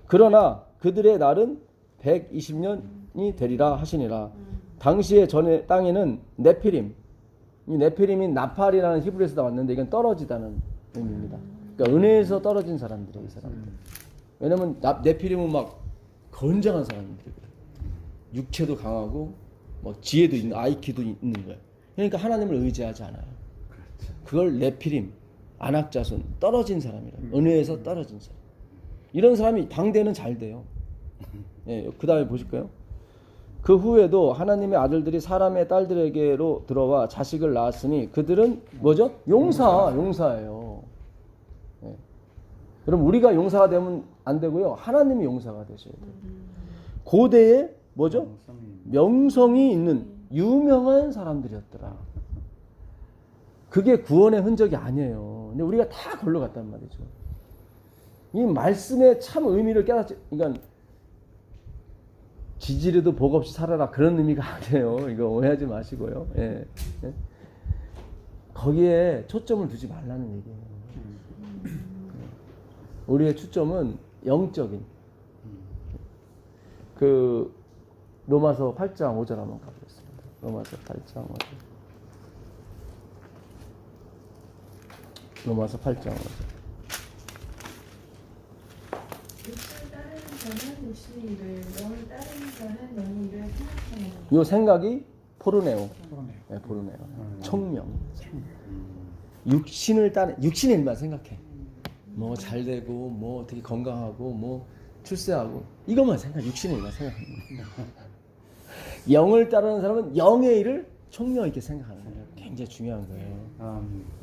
그러나 그들의 날은 120년이 되리라 하시니라. 당시에 전에 땅에는 네피림, 이 네피림이 나팔이라는 히브리에서 나왔는데 이건 떨어지다는 의미입니다. 그러니까 은혜에서 떨어진 사람들이에요, 이 사람들. 왜냐면 네피림은 막 건장한 사람들이거든. 육체도 강하고 막 지혜도 있는, IQ도 있는 거예요. 그러니까 하나님을 의지하지 않아요. 그걸 네피림, 안악자손, 떨어진 사람이라. 은혜에서 떨어진 사람. 이런 사람이 당대는 잘 돼요. 예, 그 다음에 보실까요? 그 후에도 하나님의 아들들이 사람의 딸들에게로 들어와 자식을 낳았으니 그들은 뭐죠? 용사예요. 예. 그럼 우리가 용사가 되면 안 되고요. 하나님이 용사가 되셔야 돼요. 고대에 뭐죠? 명성이 있는 유명한 사람들이었더라. 그게 구원의 흔적이 아니에요. 근데 우리가 다 걸러 갔단 말이죠. 이 말씀의 참 의미를 깨닫지, 그러니까 지지리도 복 없이 살아라 그런 의미가 아니에요. 이거 오해하지 마시고요. 예. 예. 거기에 초점을 두지 말라는 얘기예요. 우리의 초점은 영적인 그 로마서 8장 5절 한번 가보겠습니다. 로마서 8장 5절. 로마서 8장 5절. 육신을 따르는 자는 육신의 일을, 영을 따르는 자는 영의 일을 생각하노니. 이 생각이 포르네오. 그러네요. 네, 포르네오. 청명. 육신을 따르, 육신의 일만 생각해. 뭐 잘 되고, 뭐 어떻게 건강하고, 뭐 출세하고, 이것만 생각, 육신의 일만 생각하는 거예요. 영을 따르는 사람은 영의 일을 총명 있게 생각하는 거예요. 굉장히 중요한 거예요.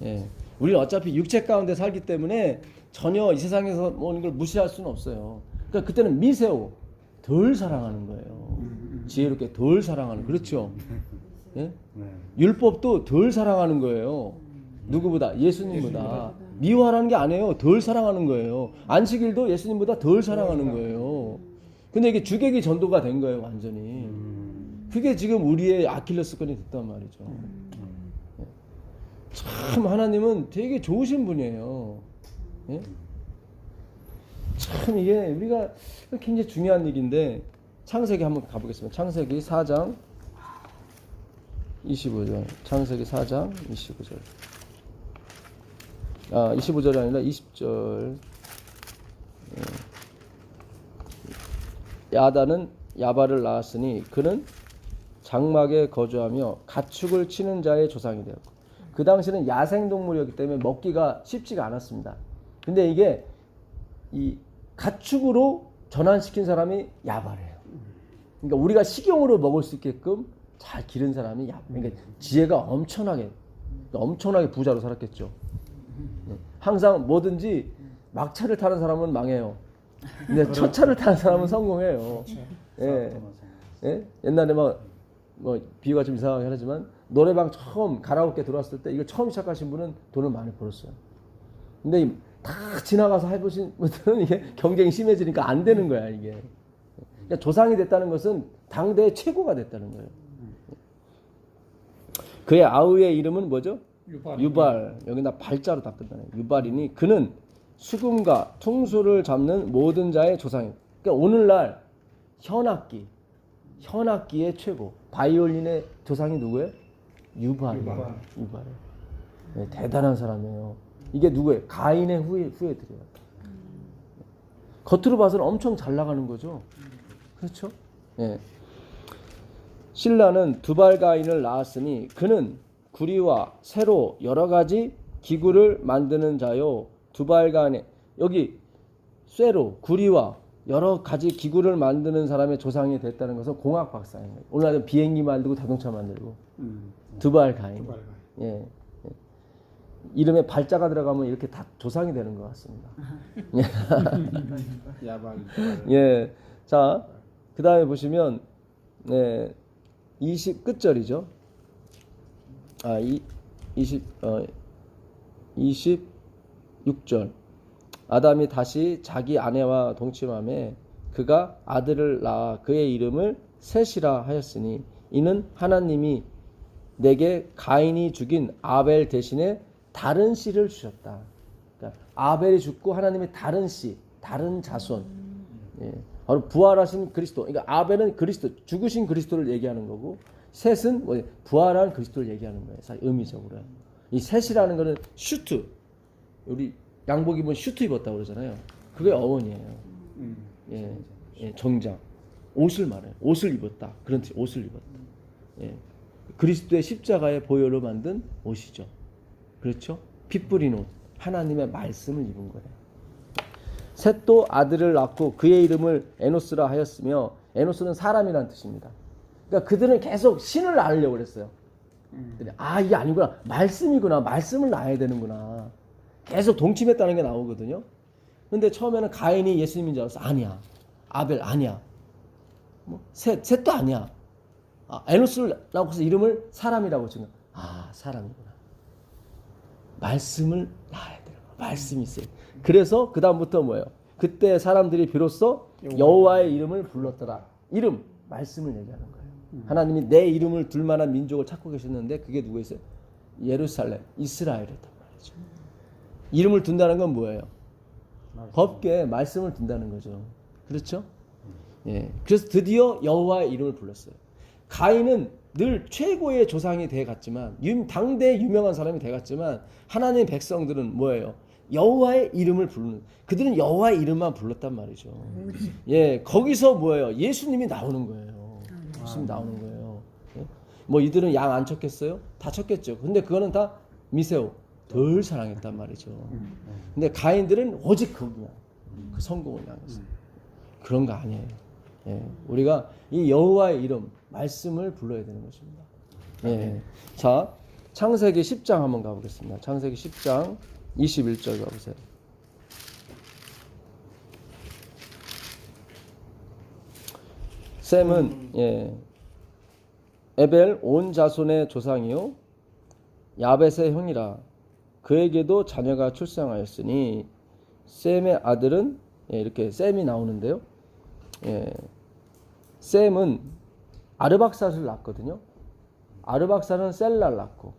예. 우리는 어차피 육체 가운데 살기 때문에 전혀 이 세상에서 오는 걸 무시할 수는 없어요. 그러니까 그때는 미세오, 덜 사랑하는 거예요. 지혜롭게 덜 사랑하는, 그렇죠? 예? 네. 율법도 덜 사랑하는 거예요. 누구보다? 예수님보다. 미워하라는 게 아니에요. 덜 사랑하는 거예요. 안식일도 예수님보다 덜 사랑하는 거예요. 근데 이게 주객이 전도가 된 거예요, 완전히. 그게 지금 우리의 아킬레스건이 됐단 말이죠. 참 하나님은 되게 좋으신 분이에요. 예? 참 이게 우리가 굉장히 중요한 얘기인데 창세기 한번 가보겠습니다. 창세기 4장 25절. 창세기 4장 25절. 25절이 아니라 20절. 야단은 야발을 낳았으니 그는 장막에 거주하며 가축을 치는 자의 조상이 되었고, 그 당시는 야생동물이었기 때문에 먹기가 쉽지가 않았습니다. 근데 이게 이 가축으로 전환시킨 사람이 야발이에요. 그러니까 우리가 식용으로 먹을 수 있게끔 잘 기른 사람이 야발. 그러니까 지혜가 엄청나게 부자로 살았겠죠. 항상 뭐든지 막차를 타는 사람은 망해요. 근데 첫 차를 타는 사람은 성공해요. 예. 예? 옛날에 뭐 비유가 좀 이상하긴 하지만 노래방 처음 가라오케 들어왔을 때 이걸 처음 시작하신 분은 돈을 많이 벌었어요. 근데 다 지나가서 해보신 분들은 이게 경쟁이 심해지니까 안 되는 거야, 이게. 그러니까 조상이 됐다는 것은 당대의 최고가 됐다는 거예요. 그의 아우의 이름은 뭐죠? 유발. 여기다 발자로 다 끝나네. 유발이니 그는 수금과 퉁수를 잡는 모든 자의 조상이에요. 그러니까 오늘날 현악기의 최고. 바이올린의 조상이 누구예요? 유발이에요. 네, 대단한 사람이에요. 이게 누구예요? 가인의 후예들이에요. 겉으로 봐서는 엄청 잘 나가는 거죠. 그렇죠? 예. 실라는 두발 가인을 낳았으니 그는 구리와 새로 여러 가지 기구를 만드는 자요. 두발 가인의 여기 쇠로 구리와 여러 가지 기구를 만드는 사람의 조상이 됐다는 것은 공학 박사예요. 오늘날은 비행기 만들고 자동차 만들고 두발 가인. 예. 이름에 발자가 들어가면 이렇게 다 조상이 되는 것 같습니다. 야발. 예. 자, 그 다음에 보시면, 20 끝절이죠. 26절. 아담이 다시 자기 아내와 동침함에 그가 아들을 낳아 그의 이름을 셋이라 하였으니 이는 하나님이 내게 가인이 죽인 아벨 대신에 다른 씨를 주셨다. 그러니까 아벨이 죽고 하나님이 다른 씨, 다른 자손. 예. 바로 부활하신 그리스도. 그러니까 아벨은 그리스도, 죽으신 그리스도를 얘기하는 거고, 셋은 뭐 부활한 그리스도를 얘기하는 거예요. 의미적으로. 이 셋이라는 거는 슈트. 우리 양복 입으면 슈트 입었다고 그러잖아요. 그게 어원이에요. 예, 정장. 옷을 말해요. 옷을 입었다. 그런 뜻, 옷을 입었다. 예. 그리스도의 십자가의 보혈로 만든 옷이죠. 그렇죠? 피 뿌린 옷. 하나님의 말씀을 입은 거예요. 셋도 아들을 낳고 그의 이름을 에노스라 하였으며, 에노스는 사람이라는 뜻입니다. 그러니까 그들은 계속 신을 낳으려고 그랬어요. 이게 아니구나. 말씀이구나. 말씀을 낳아야 되는구나. 계속 동침했다는 게 나오거든요. 근데 처음에는 가인이 예수님인 줄 알았어. 아니야. 아벨 아니야. 셋도 아니야. 에노스를 낳고서 이름을 사람이라고 지금. 사람이구나. 말씀을 낳아야 돼요. 말씀이 있어요. 그래서 그 다음부터 뭐예요? 그때 사람들이 비로소 여호와의 이름을 불렀더라. 이름, 말씀을 얘기하는 거예요. 하나님이 내 이름을 둘 만한 민족을 찾고 계셨는데 그게 누구였어요? 예루살렘, 이스라엘이었단 말이죠. 이름을 둔다는 건 뭐예요? 법계 말씀을 둔다는 거죠. 그렇죠? 예. 그래서 드디어 여호와의 이름을 불렀어요. 가인은 늘 최고의 조상이 돼 갔지만 당대의 유명한 사람이 돼 갔지만 하나님의 백성들은 뭐예요? 여호와의 이름을 부르는, 그들은 여호와의 이름만 불렀단 말이죠. 예, 거기서 뭐예요? 예수님이 나오는 거예요. 예수님이 나오는 거예요. 예? 뭐 이들은 양 안 쳤겠어요? 다 쳤겠죠. 근데 그거는 다 미세오, 덜 사랑했단 말이죠. 근데 가인들은 오직 그냥 그 성공을 향했어요. 그런 거 아니에요. 예, 우리가 이 여호와의 이름, 말씀을 불러야 되는 것입니다. 예. 자, 창세기 10장 한번 가보겠습니다. 창세기 10장 21절 가보세요. 셈은 에벨 온 자손의 조상이요 야벳의 형이라. 그에게도 자녀가 출생하였으니 셈의 아들은 이렇게 셈이 나오는데요. 셈은 아르박사를 낳거든요. 아르박사는 셀라를 낳고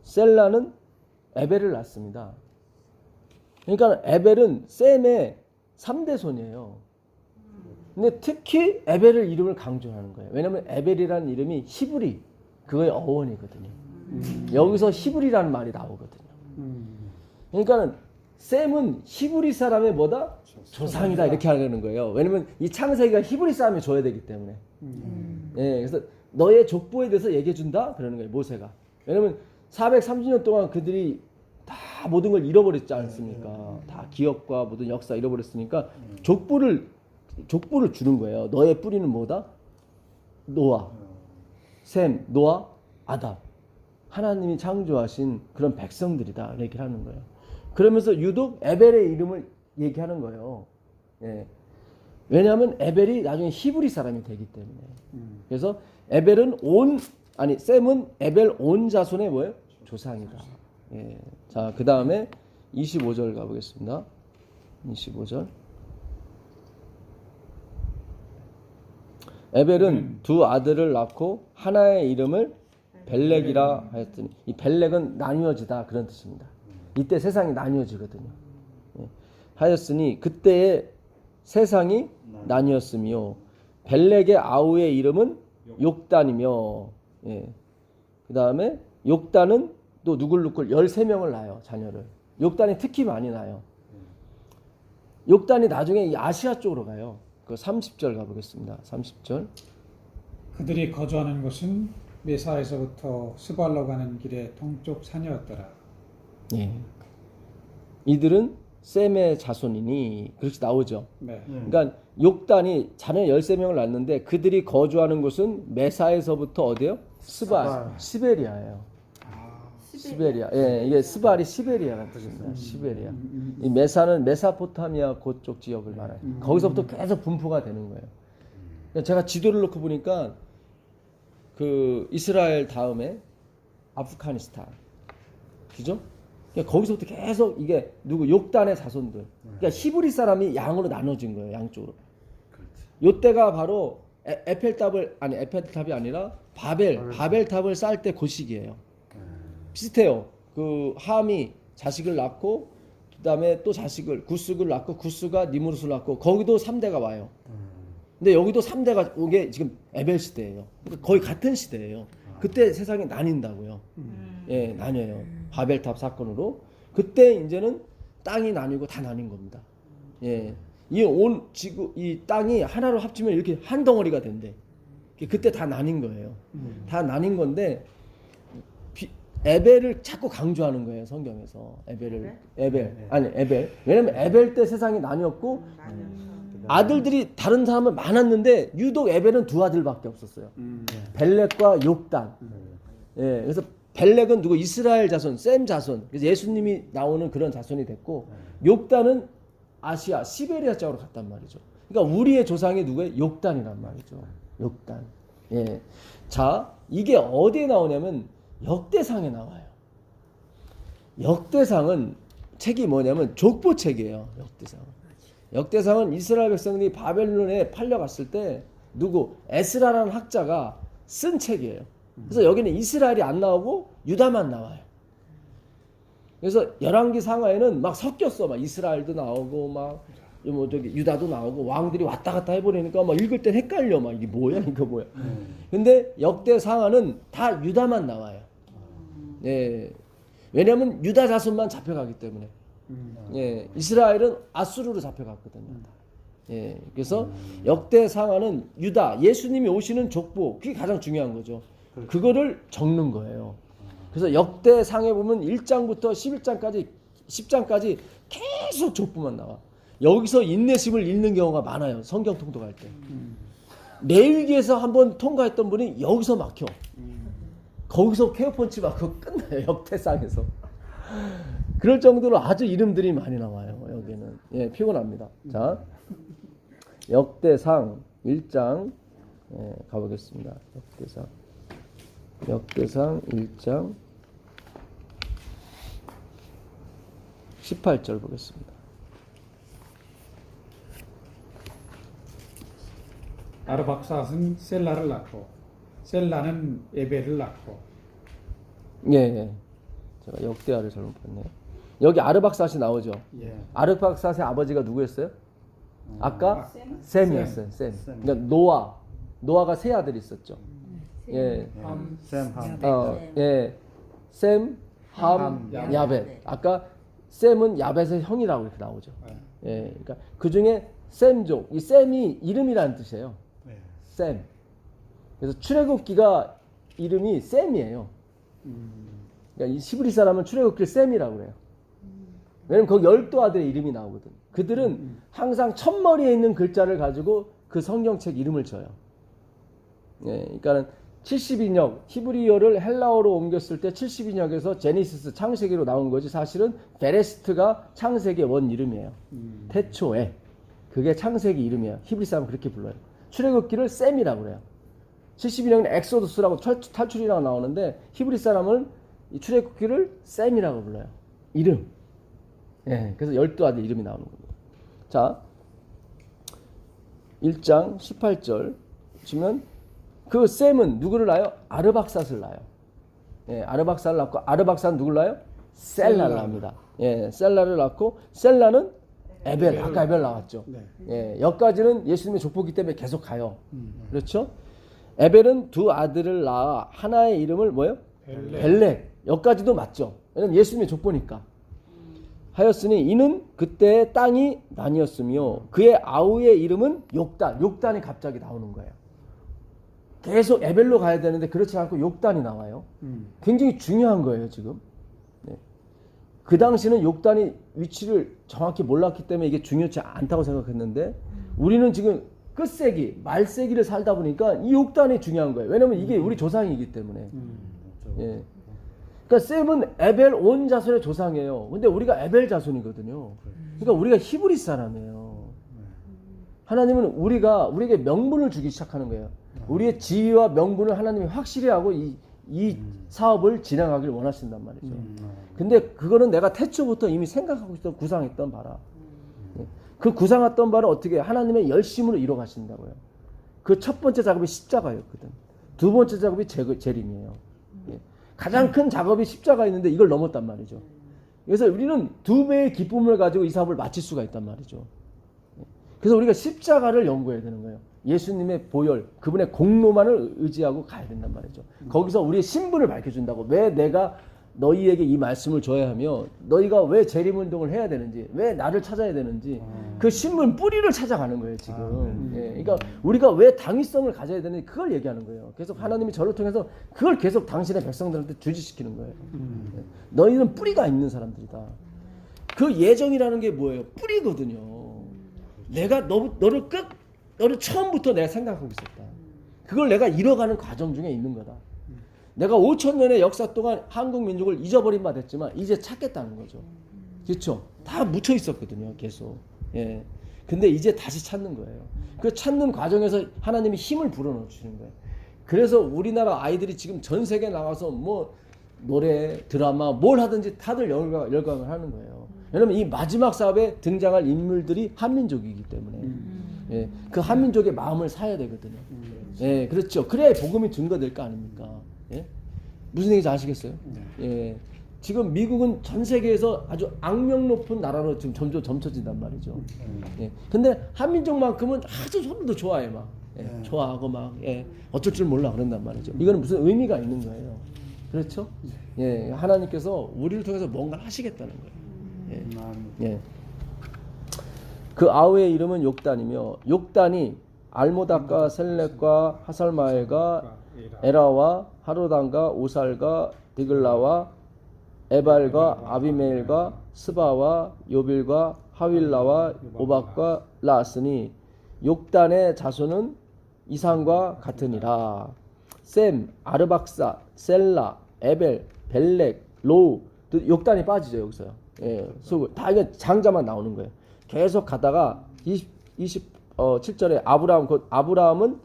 셀라는 에벨을 낳습니다. 그러니까 에벨은 셈의 3대 손이에요. 근데 특히 에벨을 이름을 강조하는 거예요. 왜냐하면 에벨이라는 이름이 히브리, 그거의 어원이거든요. 여기서 히브리라는 말이 나오거든요. 그러니까 셈은 히브리 사람의 뭐다? 조상이다, 이렇게 하려는 거예요. 왜냐면 이 창세기가 히브리 사람이 줘야 되기 때문에. 그래서 너의 족보에 대해서 얘기해 준다 그러는 거예요, 모세가. 왜냐면 430년 동안 그들이 다 모든 걸 잃어버렸지 않습니까? 다 기업과 모든 역사 잃어버렸으니까 족보를 주는 거예요. 너의 뿌리는 뭐다? 노아, 셈, 노아, 아담. 하나님이 창조하신 그런 백성들이다, 이렇게 하는 거예요. 그러면서 유독 에벨의 이름을 얘기하는 거예요. 예. 왜냐하면 에벨이 나중에 히브리 사람이 되기 때문에. 그래서 셈은 에벨 온 자손의 뭐예요? 조상이다. 예. 자, 그 다음에 25절 가보겠습니다. 25절. 에벨은 두 아들을 낳고 하나의 이름을 벨렉이라 하였더니, 이 벨렉은 나뉘어지다 그런 뜻입니다. 이때 세상이 나뉘어지거든요. 예. 하였으니 그때의 세상이 나뉘었으며 벨렉의 아우의 이름은 욕단이며, 그 다음에 욕단은 또 누굴 13명을 낳아요, 자녀를. 욕단이 특히 많이 낳아요. 욕단이 나중에 이 아시아 쪽으로 가요. 그 30절 가보겠습니다. 30절. 그들이 거주하는 곳은 메사에서부터 스발로 가는 길의 동쪽 산이었더라. 예. 이들은 셈의 자손이니, 그렇게 나오죠. 네. 그러니까 욕단이 자녀 13명을 낳는데 그들이 거주하는 곳은 메사에서부터 어디요? 스발, 시베리아예요. 시베리아. 예, 이게 스발이 시베리아라는 뜻입니다. 시베리아. 이 메사는 메사포타미아 그쪽 지역을 말해요. 거기서부터 계속 분포가 되는 거예요. 제가 지도를 놓고 보니까 그 이스라엘 다음에 아프가니스탄, 그죠? 그러니까 거기서부터 계속 이게 욕단의 자손들. 그러니까 히브리 사람이 양으로 나눠진 거예요, 양쪽으로. 요때가 바로 에펠탑이 아니라 바벨탑을 쌓을 때 그 시기예요. 비슷해요. 그 함이 자식을 낳고 그다음에 또 구스를 낳고 구스가 니무롯을 낳고 거기도 3대가 와요. 근데 여기도 3대가 오게 지금 에벨 시대예요. 그러니까 거의 같은 시대예요. 그때 세상이 나뉜다고요. 예, 나뉘어요. 바벨탑 사건으로. 그때 이제는 땅이 나뉘고 다 나뉜 겁니다. 예. 이 땅이 하나로 합치면 이렇게 한 덩어리가 된대. 그때 다 나뉜 거예요. 다 나뉜 건데 에벨을 자꾸 강조하는 거예요, 성경에서. 에벨. 왜냐면 에벨 때 세상이 나뉘었고 아들들이 다른 사람은 많았는데 유독 에벨은 두 아들밖에 없었어요. 벨렉과 욕단. 예, 그래서 벨렉은 누구? 이스라엘 자손, 셈 자손. 그래서 예수님이 나오는 그런 자손이 됐고 욕단은 아시아, 시베리아 쪽으로 갔단 말이죠. 그러니까 우리의 조상이 누구예요? 욕단이란 말이죠. 욕단. 예. 자, 이게 어디에 나오냐면 역대상에 나와요. 역대상은 책이 뭐냐면 족보책이에요. 역대상은 이스라엘 백성들이 바벨론에 팔려갔을 때 누구 에스라라는 학자가 쓴 책이에요. 그래서 여기는 이스라엘이 안 나오고 유다만 나와요. 그래서 열왕기 상하에는 막 섞였어. 막 이스라엘도 나오고 막 뭐 저기 유다도 나오고 왕들이 왔다 갔다 해버리니까 막 읽을 땐 헷갈려. 막 이게 뭐야 이거 뭐야. 근데 역대 상하는 다 유다만 나와요. 예. 왜냐하면 유다 자손만 잡혀가기 때문에. 예. 이스라엘은 아수르로 잡혀갔거든요. 예. 그래서 역대 상하는 유다, 예수님이 오시는 족보, 그게 가장 중요한 거죠. 그거를 적는 거예요. 그래서 역대 상에 보면 1장부터 11장까지 10장까지 계속 족보만 나와. 여기서 인내심을 잃는 경우가 많아요. 성경 통독할 때. 레위기에서 한번 통과했던 분이 여기서 막혀. 거기서 케어펀치 맞고 끝나요. 역대상에서. 그럴 정도로 아주 이름들이 많이 나와요. 여기는. 예, 피곤합니다. 자, 역대상 1장 예, 가보겠습니다. 역대상 1장 18절 보겠습니다. 아르박삿은 셀라를 낳고 셀라는 에벨을 낳고. 예, 예. 제가 역대하를 잘못 봤네요. 여기 아르박삿이 나오죠. 예. 아르박삿의 아버지가 누구였어요? 아까 셈이었어요. 셈. 셈. 그러니까 노아가 세 아들이 있었죠. 예. 셈, 함. 예. 셈, 함, 함, 야벳. 아까 셈은 야벳의 형이라고 이렇게 나오죠. 예. 그러니까 그 중에 셈족. 이 셈이 이름이라는 뜻이에요. 셈. 그래서 출애굽기가 이름이 셈이에요. 그러니까 이 히브리 사람은 출애굽기를 셈이라고 그래요. 왜냐면 거기 12 아들의 이름이 나오거든. 그들은 항상 첫머리에 있는 글자를 가지고 그 성경책 이름을 줘요. 예, 그러니까는 72역 히브리어를 헬라어로 옮겼을 때 72역에서 제니시스 창세기로 나온 거지 사실은 베레스트가 창세기의 원 이름이에요. 태초에 그게 창세기 이름이에요. 히브리 사람은 그렇게 불러요. 출애굽기를 셈이라고 그래요. 72역은 엑소두스라고 탈출이라고 나오는데 히브리 사람은 이 출애굽기를 셈이라고 불러요. 이름. 예, 그래서 12 아들 이름이 나오는 겁니다. 자, 1장 18절 보시면 그 셈은 누구를 낳아요? 아르박삿을 낳아요. 예, 아르박삿을 낳고 아르박삿은 누구를 낳아요? 셀라를 낳습니다. 예, 셀라를 낳고 셀라는 에벨, 아까 에벨 나왔죠. 네. 예, 여기까지는 예수님의 족보기 때문에 계속 가요. 그렇죠? 에벨은 두 아들을 낳아 하나의 이름을 뭐예요? 벨렉. 여기까지도 맞죠. 왜냐면 예수님의 족보니까. 하였으니 이는 그때 땅이 나뉘었으며 그의 아우의 이름은 욕단. 욕단이 갑자기 나오는 거예요. 계속 에벨로 가야 되는데 그렇지 않고 욕단이 나와요. 굉장히 중요한 거예요 지금. 네. 그 당시는 욕단이 위치를 정확히 몰랐기 때문에 이게 중요치 않다고 생각했는데 우리는 지금 끝세기, 말세기를 살다 보니까 이 욕단이 중요한 거예요. 왜냐면 이게 우리 조상이기 때문에. 예. 그러니까 셈은 에벨 온 자손의 조상이에요. 근데 우리가 에벨 자손이거든요. 그러니까 우리가 히브리 사람이에요. 하나님은 우리에게 명분을 주기 시작하는 거예요. 우리의 지위와 명분을 하나님이 확실히 하고 이 사업을 진행하길 원하신단 말이죠. 근데 그거는 내가 태초부터 이미 생각하고 있던 구상했던 바라. 그 구상했던 바를 어떻게 하나님의 열심으로 이뤄가신다고요. 그 첫 번째 작업이 십자가였거든. 두 번째 작업이 재림이에요. 가장 큰 작업이 십자가 있는데 이걸 넘었단 말이죠. 그래서 우리는 두 배의 기쁨을 가지고 이 사업을 마칠 수가 있단 말이죠. 그래서 우리가 십자가를 연구해야 되는 거예요. 예수님의 보혈, 그분의 공로만을 의지하고 가야 된단 말이죠. 거기서 우리의 신분을 밝혀준다고. 왜 내가 너희에게 이 말씀을 줘야 하며 너희가 왜 재림운동을 해야 되는지, 왜 나를 찾아야 되는지 그 신분 뿌리를 찾아가는 거예요 지금. 예, 그러니까 우리가 왜 당위성을 가져야 되는지 그걸 얘기하는 거예요. 계속 하나님이 저를 통해서 그걸 계속 당신의 백성들한테 주지시키는 거예요. 예, 너희는 뿌리가 있는 사람들이다. 그 예정이라는 게 뭐예요? 뿌리거든요. 내가 너를 처음부터 내가 생각하고 있었다. 그걸 내가 잃어가는 과정 중에 있는 거다. 내가 5,000년의 역사 동안 한국 민족을 잊어버린 바 됐지만 이제 찾겠다는 거죠. 그렇죠? 다 묻혀 있었거든요, 계속. 예. 근데 이제 다시 찾는 거예요. 그 찾는 과정에서 하나님이 힘을 불어넣어 주시는 거예요. 그래서 우리나라 아이들이 지금 전 세계에 나가서 뭐 노래, 드라마, 뭘 하든지 다들 열광을 하는 거예요. 왜냐면 이 마지막 사업에 등장할 인물들이 한민족이기 때문에 예, 그 한민족의 마음을 사야 되거든요. 예, 그렇죠. 그래야 복음이 증거될 거 아닙니까? 예? 무슨 얘기인지 아시겠어요? 예. 지금 미국은 전 세계에서 아주 악명 높은 나라로 지금 점점 점쳐진단 말이죠. 예. 근데 한민족만큼은 아주 서로도 좋아해 막. 예. 좋아하고 막 예. 어쩔 줄 몰라 그런단 말이죠. 이거는 무슨 의미가 있는 거예요. 그렇죠? 예. 하나님께서 우리를 통해서 뭔가를 하시겠다는 거예요. 예. 예. 그 아우의 이름은 욕단이며 욕단이 알모닥과 셀렉과 하살마엘과 에라와 하로단과 오살과 디글라와 에발과 아비메일과 스바와 요빌과 하윌라와 오박과 라스니 욕단의 자손은 이상과 같으니라. 셈, 아르박사, 셀라, 에벨, 벨렉, 로우. 욕단이 빠지죠 여기서요. 예, 다 이게 장자만 나오는 거예요. 계속 가다가 27절에 아브라함은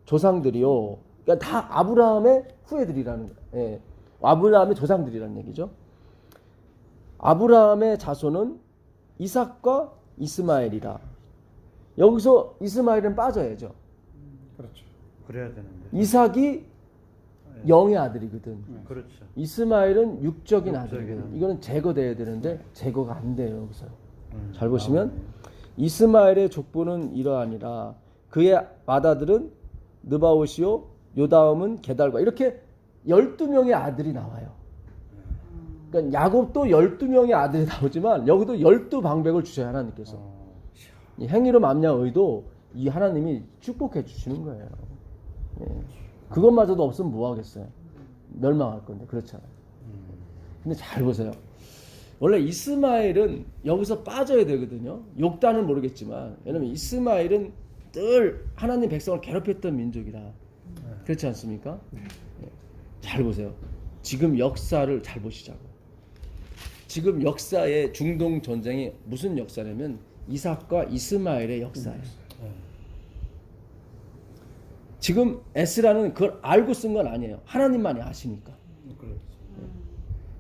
조상들이요. 그러니까 다 아브라함의 후예들이라는 거예요. 예. 아브라함의 조상들이라는 얘기죠. 아브라함의 자손은 이삭과 이스마엘이라. 여기서 이스마엘은 빠져야죠. 그렇죠. 그래야 되는데. 이삭이 영의 아들이거든. 그렇죠. 이스마엘은 육적인 육적인 아들이거든. 이거는 제거돼야 되는데 제거가 안 돼요 여기서. 잘 보시면 이스마엘의 족보는 이러하니라. 그의 맏아들은 느바옷이요 요다음은 게달과 이렇게 12명의 아들이 나와요. 그러니까 야곱도 12명의 아들이 나오지만 여기도 12방백을 주셔요 하나님께서. 이 행위로 맘냐의도 이 하나님이 축복해 주시는 거예요. 예. 그것마저도 없으면 뭐 하겠어요? 멸망할 건데 그렇잖아요. 근데 잘 보세요. 원래 이스마엘은 여기서 빠져야 되거든요. 욕단은 모르겠지만 왜냐면 이스마엘은 늘 하나님 백성을 괴롭혔던 민족이라. 그렇지 않습니까? 예. 잘 보세요. 지금 역사를 잘 보시자고. 지금 역사의 중동 전쟁이 무슨 역사냐면 이삭과 이스마엘의 역사예요. 지금 에스라는 그걸 알고 쓴 건 아니에요. 하나님만이 아시니까.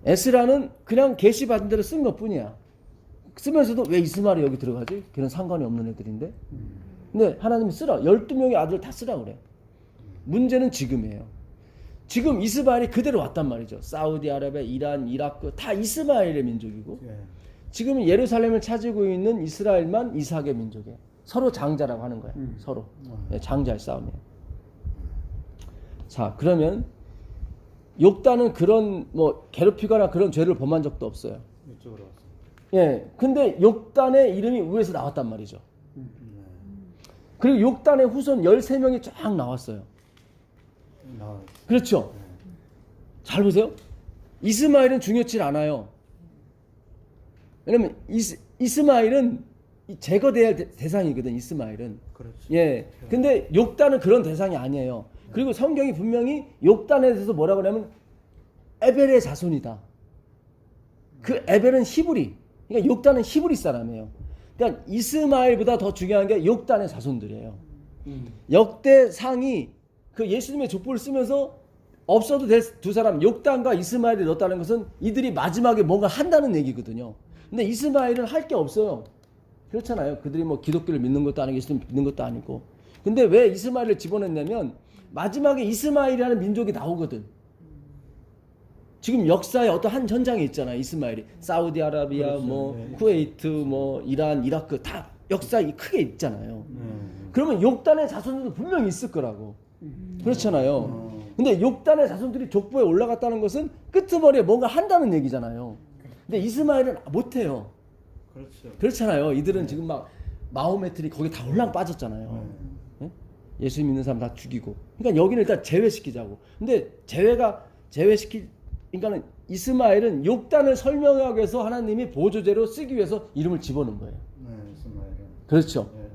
에스라는 그냥 계시 받은 대로 쓴 것뿐이야. 쓰면서도 왜 이스마엘이 여기 들어가지? 걔는 상관이 없는 애들인데. 근데 하나님이 쓰라. 12명의 아들 다 쓰라 그래. 문제는 지금이에요. 지금 이스마엘이 그대로 왔단 말이죠. 사우디아라비아, 이란, 이라크 다 이스마엘의 민족이고 지금 예루살렘을 차지고 있는 이스라엘만 이삭의 민족이에요. 서로 장자라고 하는 거예요. 서로. 네, 장자의 싸움이에요. 자, 그러면 욕단은 그런 뭐 괴롭히거나 그런 죄를 범한 적도 없어요. 이쪽으로 왔어. 예. 근데 욕단의 이름이 위에서 나왔단 말이죠. 그리고 욕단의 후손 13명이 쫙 나왔어요. 그렇죠? 잘 보세요. 이스마엘은 중요치 않아요. 왜냐면 이스마엘은 제거돼야 할 대상이거든. 이스마엘은. 그렇죠. 예. 근데 욕단은 그런 대상이 아니에요. 그리고 성경이 분명히 욕단에 대해서 뭐라고 하냐면 에벨의 자손이다. 그 에벨은 히브리. 그러니까 욕단은 히브리 사람이에요. 그러니까 이스마엘보다 더 중요한 게 욕단의 자손들이에요. 역대상이 그 예수님의 족보를 쓰면서 없어도 될 두 사람 욕단과 이스마엘을 넣었다는 것은 이들이 마지막에 뭔가 한다는 얘기거든요. 근데 이스마엘은 할 게 없어요. 그렇잖아요. 그들이 뭐 기독교를 믿는 것도 아니고 예수님 믿는 것도 아니고. 근데 왜 이스마엘을 집어넣냐면 마지막에 이스마엘이라는 민족이 나오거든. 지금 역사의 어떤 한 현장에 있잖아요. 이스마엘이 사우디아라비아, 그렇죠. 뭐 네. 쿠웨이트, 뭐 이란, 이라크 다 역사에 크게 있잖아요. 그러면 욕단의 자손들도 분명히 있을 거라고. 그렇잖아요. 근데 욕단의 자손들이 족보에 올라갔다는 것은 끄트머리에 뭔가 한다는 얘기잖아요. 근데 이스마엘은 못해요. 그렇죠. 그렇잖아요. 이들은 지금 막 마호메트리 거기 다 올랑 빠졌잖아요. 네? 예수 믿는 사람 다 죽이고. 그러니까 여기는 일단 제외시키자고. 근데 그러니까는 이스마엘은 욕단을 설명하기 위해서 하나님이 보조제로 쓰기 위해서 이름을 집어넣은 거예요. 네, 이스마엘은. 그렇죠. 네.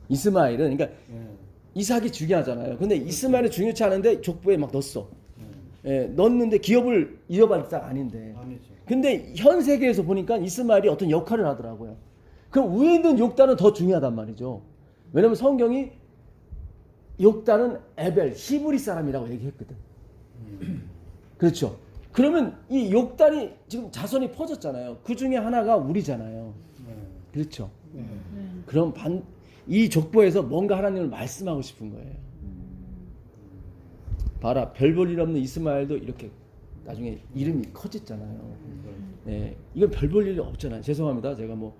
이스마엘은 그러니까 이삭이 중요하잖아요. 근데 이스마엘은 중요치 않은데 족보에 막 넣었어. 예, 넣었는데 기업을 이어받을 자 아닌데. 아니죠. 근데 현 세계에서 보니까 이스마엘이 어떤 역할을 하더라고요. 그럼 위에 있는 욕단은 더 중요하단 말이죠. 왜냐면 성경이 욕단은 에벨, 히브리 사람이라고 얘기했거든. 그렇죠. 그러면 이 욕단이 지금 자손이 퍼졌잖아요. 그 중에 하나가 우리잖아요. 그렇죠. 그럼 이 족보에서 뭔가 하나님을 말씀하고 싶은 거예요. 봐라, 별 볼 일 없는 이스마엘도 이렇게 나중에 이름이 커졌잖아요. 네, 이건 별 볼 일이 없잖아요. 죄송합니다. 제가 뭐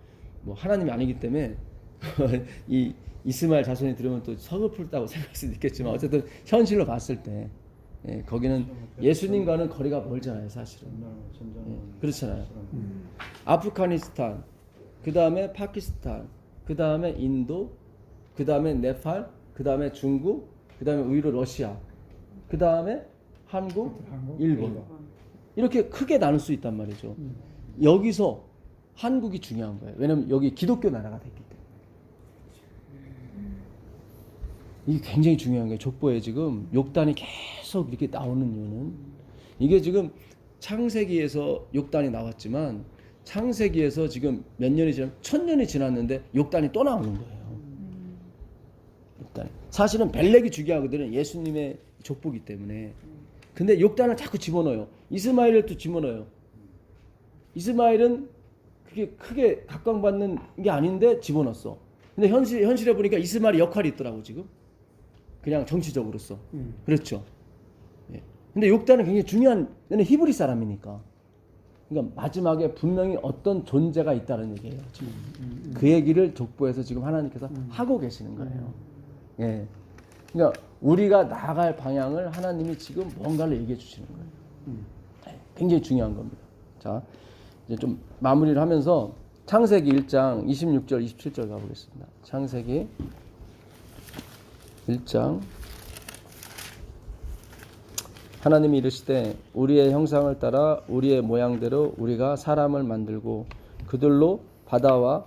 하나님이 아니기 때문에 이 이스마엘 자손이 들으면 또 서글프다고 생각할 수도 있겠지만 어쨌든 현실로 봤을 때 거기는 예수님과는 거리가 멀잖아요, 사실은. 그렇잖아요. 아프가니스탄, 그 다음에 파키스탄, 그 다음에 인도, 그 다음에 네팔, 그 다음에 중국, 그 다음에 의외로 러시아, 그 다음에 한국, 일본. 이렇게 크게 나눌 수 있단 말이죠. 여기서 한국이 중요한 거예요. 왜냐면 여기 기독교 나라가 됐기 때문에. 이게 굉장히 중요한 거예요. 족보에 지금 욕단이 계속 이렇게 나오는 이유는 이게 지금 창세기에서 욕단이 나왔지만 창세기에서 지금 몇 년이 지난 1000년이 지났는데 욕단이 또 나오는 거예요. 욕단이. 사실은 벨렉이 중요하거든요. 예수님의 족보기 때문에. 근데 욕단을 자꾸 집어넣어요. 이스마엘을 또 집어넣어요. 이스마엘은 그게 크게 각광받는 게 아닌데 집어넣었어. 근데 현실에 보니까 이스마엘의 역할이 있더라고 지금. 그냥 정치적으로서. 그렇죠. 예. 근데 욕단은 굉장히 중요한, 얘는 히브리 사람이니까. 그러니까 마지막에 분명히 어떤 존재가 있다는 얘기예요. 지금. 그 얘기를 족보에서 지금 하나님께서 하고 계시는 거예요. 예. 그러니까 우리가 나아갈 방향을 하나님이 지금 뭔가를 얘기해 주시는 거예요. 굉장히 중요한 겁니다. 자, 이제 좀 마무리를 하면서 창세기 1장 26절, 27절 가보겠습니다. 창세기 1장. 하나님이 이르시되 우리의 형상을 따라 우리의 모양대로 우리가 사람을 만들고 그들로 바다와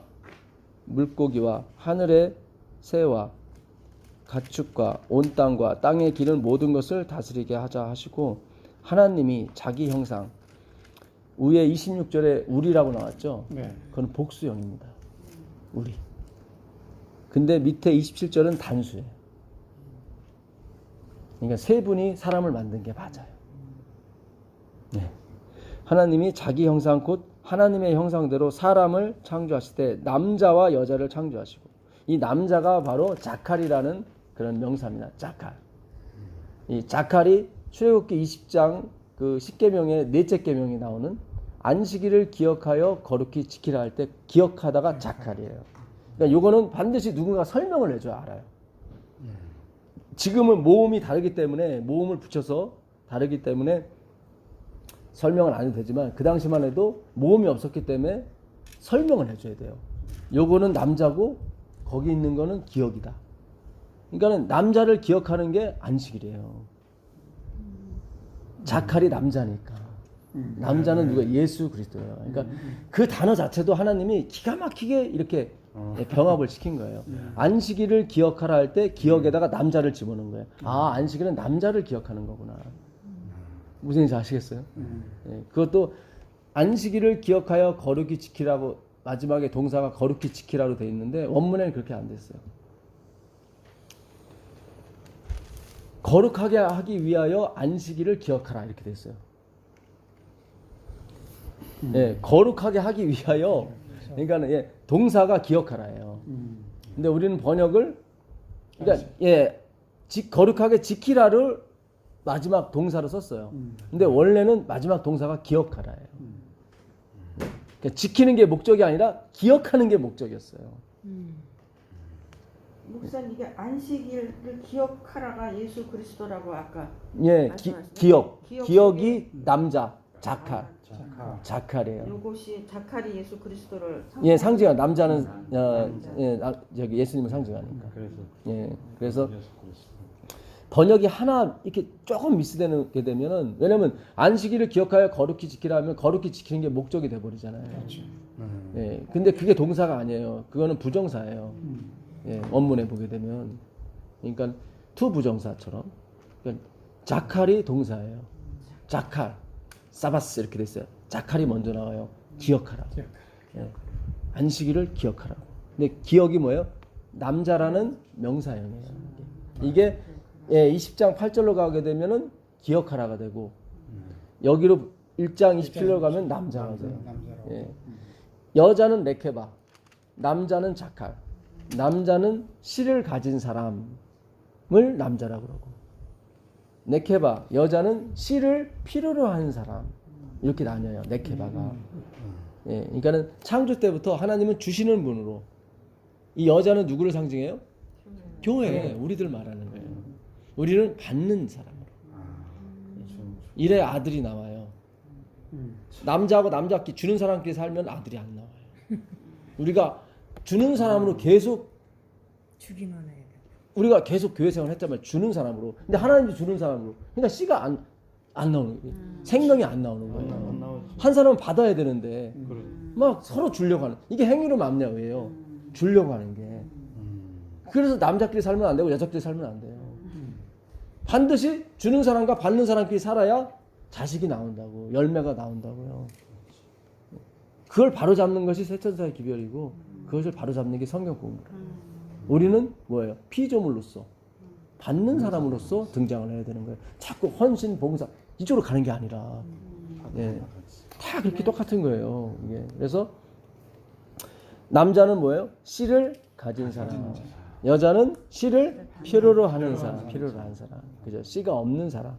물고기와 하늘의 새와 가축과 온 땅과 땅에 기는 모든 것을 다스리게 하자 하시고 하나님이 자기 형상, 위에 26절에 우리라고 나왔죠. 네. 그건 복수형입니다. 우리. 근데 밑에 27절은 단수예요. 그러니까 세 분이 사람을 만든 게 맞아요. 네. 하나님이 자기 형상 곧 하나님의 형상대로 사람을 창조하실 때 남자와 여자를 창조하시고 이 남자가 바로 자칼이라는 그런 명사입니다. 자칼. 이 자칼이 출애굽기 20장 그 10계명의 넷째 계명이 나오는 안식일을 기억하여 거룩히 지키라 할 때 기억하다가 자칼이에요. 그러니까 요거는 반드시 누군가 설명을 해줘야 알아요. 지금은 모음이 다르기 때문에 모음을 붙여서 다르기 때문에 설명을 안 해도 되지만 그 당시만 해도 모음이 없었기 때문에 설명을 해줘야 돼요. 요거는 남자고 거기 있는 거는 기억이다. 그러니까는 남자를 기억하는 게 안식일이에요. 자칼이 남자니까. 남자는 누가? 예수 그리스도예요. 그러니까 그 단어 자체도 하나님이 기가 막히게 이렇게 병합을 시킨 거예요. 안식일을 기억하라 할 때 기억에다가 남자를 집어넣은 거예요. 아, 안식일은 남자를 기억하는 거구나. 무슨 얘기인지 아시겠어요? 예, 그것도 안식일을 기억하여 거룩히 지키라고 마지막에 동사가 거룩히 지키라로 돼 있는데 원문에는 그렇게 안 됐어요. 거룩하게 하기 위하여 안식일을 기억하라 이렇게 됐어요. 예, 거룩하게 하기 위하여. 그러니까는 예, 동사가 기억하라예요. 근데 우리는 번역을 그러니까 예, 거룩하게 지키라를 마지막 동사로 썼어요. 근데 원래는 마지막 동사가 기억하라예요. 그러니까 지키는 게 목적이 아니라 기억하는 게 목적이었어요. 목사님 이게 안식일을 기억하라가 예수 그리스도라고 아까 예, 말씀하셨어요? 기억이 남자 자칼. 자칼이에요. 요것이 자칼이 예수 그리스도를 예, 상징한 남자는 저기 예수님을 상징하니까. 그래서 번역이 하나 이렇게 조금 미스되게 되면은 왜냐면 안식일을 기억하여 거룩히 지키라 하면 거룩히 지키는 게 목적이 돼 버리잖아요. 그렇죠. 예, 근데 그게 동사가 아니에요. 그거는 부정사예요. 예, 원문에 보게 되면 그러니까 투 부정사처럼 그러니까 자칼이 동사예요. 자칼, 사바스 이렇게 됐어요. 자칼이 먼저 나와요. 기억하라. 예, 안식일을 기억하라. 근데 기억이 뭐예요? 남자라는 명사형이에요. 이게 예, 20장 8절로 가게 되면은 기억하라가 되고 여기로 1장 27절 가면 남자가 돼요. 남자라고. 예. 여자는 레케바, 남자는 자칼, 남자는 씨를 가진 사람을 남자라고 그러고, 네케바, 여자는 씨를 필요로 하는 사람, 이렇게 나뉘어요. 네케바가. 예, 그러니까는 창조 때부터 하나님은 주시는 분으로, 이 여자는 누구를 상징해요? 교회, 우리들 말하는 거예요. 우리는 받는 사람으로. 이래 아들이 나와요. 남자하고 남자끼리 주는 사람끼리 살면 아들이 안 나와요. 우리가 주는 사람으로 계속, 주기만 해야 돼. 우리가 계속 교회 생활을 했잖아요. 주는 사람으로. 근데 하나님도 주는 사람으로. 그러니까 씨가 안 나오는 거예요. 생명이 안 나오는 안 거예요. 나오지. 한 사람은 받아야 되는데 그래. 막 서로 주려고 하는, 이게 행위로 맘냐예요. 주려고 하는 게. 그래서 남자끼리 살면 안 되고 여자끼리 살면 안 돼요. 반드시 주는 사람과 받는 사람끼리 살아야 자식이 나온다고, 열매가 나온다고요. 그걸 바로잡는 것이 세천사의 기별이고, 그것을 바로잡는 게 성경 공부예요. 우리는 뭐예요? 피조물로서, 받는 사람으로서 등장을 해야 되는 거예요. 자꾸 헌신, 봉사 이쪽으로 가는 게 아니라, 예, 다 그렇게 똑같은 거예요. 이게. 그래서 남자는 뭐예요? 씨를 가진 사람, 여자는 씨를 필요로 하는 사람, 필요로 하는 사람, 그죠? 씨가 없는 사람.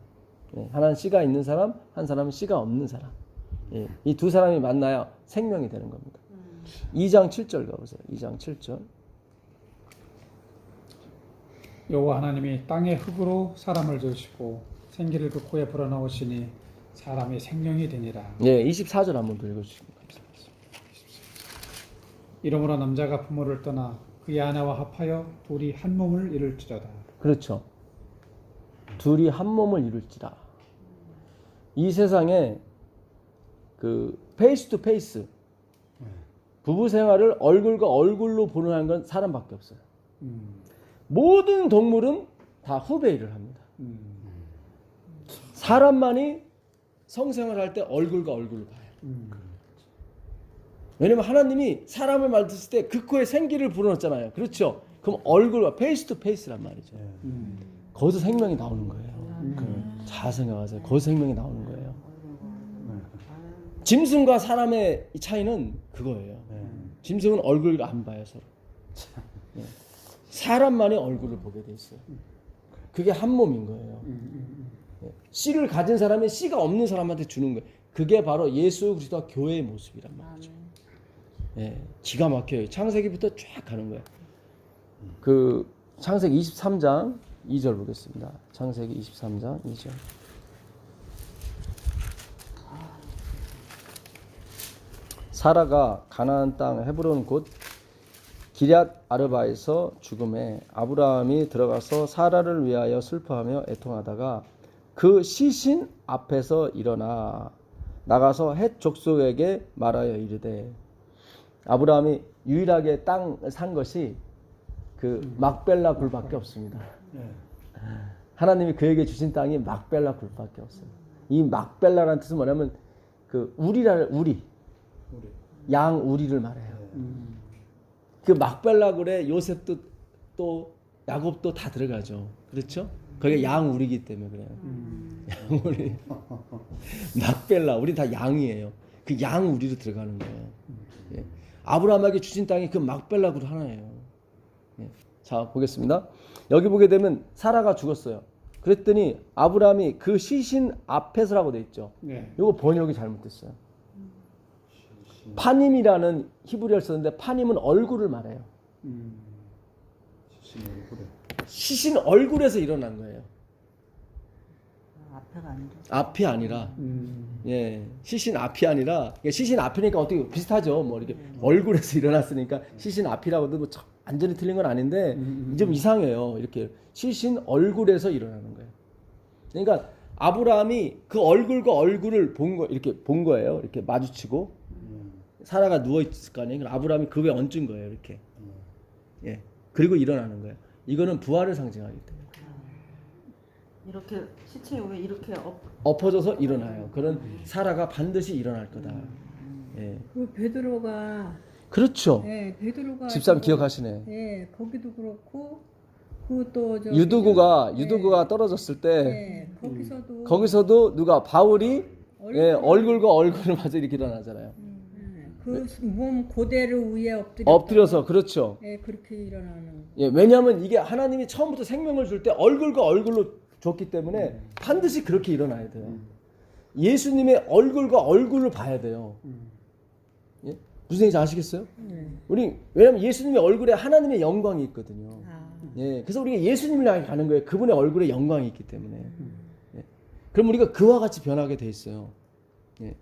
예, 하나는 씨가 있는 사람, 한 사람은 씨가 없는 사람. 예, 이 두 사람이 만나야 생명이 되는 겁니다. 2장 7절 가보세요. 2장 7절. 여호와 하나님이 땅의 흙으로 사람을 지으시고 생기를 그 코에 불어넣으시니 사람이 생명이 되니라. 예, 24절 한번 더 읽어주시면 감사하겠습니다. 이러므로 남자가 부모를 떠나 그의 아내와 합하여 둘이 한 몸을 이룰지어다. 그렇죠. 둘이 한 몸을 이룰지라. 이 세상에 그 페이스 투 페이스, 부부 생활을 얼굴과 얼굴로 보는 건 사람밖에 없어요. 모든 동물은 다 후배일을 합니다. 사람만이 성생활을 할 때 얼굴과 얼굴로 봐요. 왜냐면 하나님이 사람을 만드실 때 그 코에 생기를 불어넣었잖아요. 그렇죠? 그럼 얼굴과 페이스 투 페이스란 말이죠. 거기서 생명이 나오는 거예요. 잘 생각하세요. 거기서 생명이 나오는 거예요. 짐승과 사람의 차이는 그거예요. 짐승은 얼굴을 안 봐요, 서로. 예. 사람만이 얼굴을 보게 돼 있어요. 그게 한 몸인 거예요. 예. 씨를 가진 사람이 씨가 없는 사람한테 주는 거예요. 그게 바로 예수 그리스도와 교회의 모습이란 말이죠. 예. 기가 막혀요. 창세기부터 쫙 가는 거예요. 그 창세기 23장 2절 보겠습니다. 창세기 23장 2절. 사라가 가나안 땅 헤브론 곧 기럇 아르바에서 죽음에 아브라함이 들어가서 사라를 위하여 슬퍼하며 애통하다가 그 시신 앞에서 일어나 나가서 헷 족속에게 말하여 이르되, 아브라함이 유일하게 땅 산 것이 그 막벨라 굴밖에 없습니다. 하나님이 그에게 주신 땅이 막벨라 굴밖에 없어요. 이 막벨라라는 뜻은 뭐냐면 그 우리 양 우리를 말해요. 그 막벨라 굴에 요셉도 또 야곱도 다 들어가죠. 그렇죠? 그게 양 우리이기 때문에 그래요. 양 우리. 막벨라 우리 다 양이에요. 그 양 우리로 들어가는 거예요. 예. 아브라함에게 주신 땅이 그 막벨라 굴 하나예요. 예. 자 보겠습니다. 여기 보게 되면 사라가 죽었어요. 그랬더니 아브라함이 그 시신 앞에서라고 돼 있죠. 네. 이거 번역이 잘못됐어요. 파님이라는 히브리어를 썼는데 파님은 얼굴을 말해요. 시신 얼굴에서 일어난 거예요. 앞에가 아니라. 앞이 아니라. 예, 시신 앞이 아니라. 시신 앞이니까 어떻게 비슷하죠. 뭐 이렇게 얼굴에서 일어났으니까 시신 앞이라고도 뭐 완전히 틀린 건 아닌데 좀 이상해요. 이렇게 시신 얼굴에서 일어나는 거예요. 그러니까 아브라함이 그 얼굴과 얼굴을 이렇게 본 거예요. 이렇게 마주치고 사라가 누워 있을 거 아니에요. 아브라함이 그 위에 얹은 거예요. 이렇게. 예, 그리고 일어나는 거예요. 이거는 부활을 상징하기 때문에. 이렇게 시체 위에 이렇게 엎어져서 일어나요. 그런 사라가 반드시 일어날 거다. 예. 그 베드로가 그렇죠. 예, 베드로가 집사님 저거- 기억하시네. 예, 거기도 그렇고 그또 저 유두구가 떨어졌을 때 예, 거기서도 거기서도 누가 바울이 예, 얼굴과 얼굴을 마저 이렇게 일어나잖아요. 그 몸 그대로 위에 엎드려. 엎드려서 그렇죠. 예, 그렇게 일어나는. 예, 왜냐하면 이게 하나님이 처음부터 생명을 줄 때 얼굴과 얼굴로 줬기 때문에 반드시 그렇게 일어나야 돼요. 예수님의 얼굴과 얼굴을 봐야 돼요. 예? 무슨 얘기인지 아시겠어요? 우리 왜냐하면 예수님의 얼굴에 하나님의 영광이 있거든요. 아, 예, 그래서 우리가 예수님을 향해 가는 거예요. 그분의 얼굴에 영광이 있기 때문에. 예. 그럼 우리가 그와 같이 변하게 돼 있어요. 예.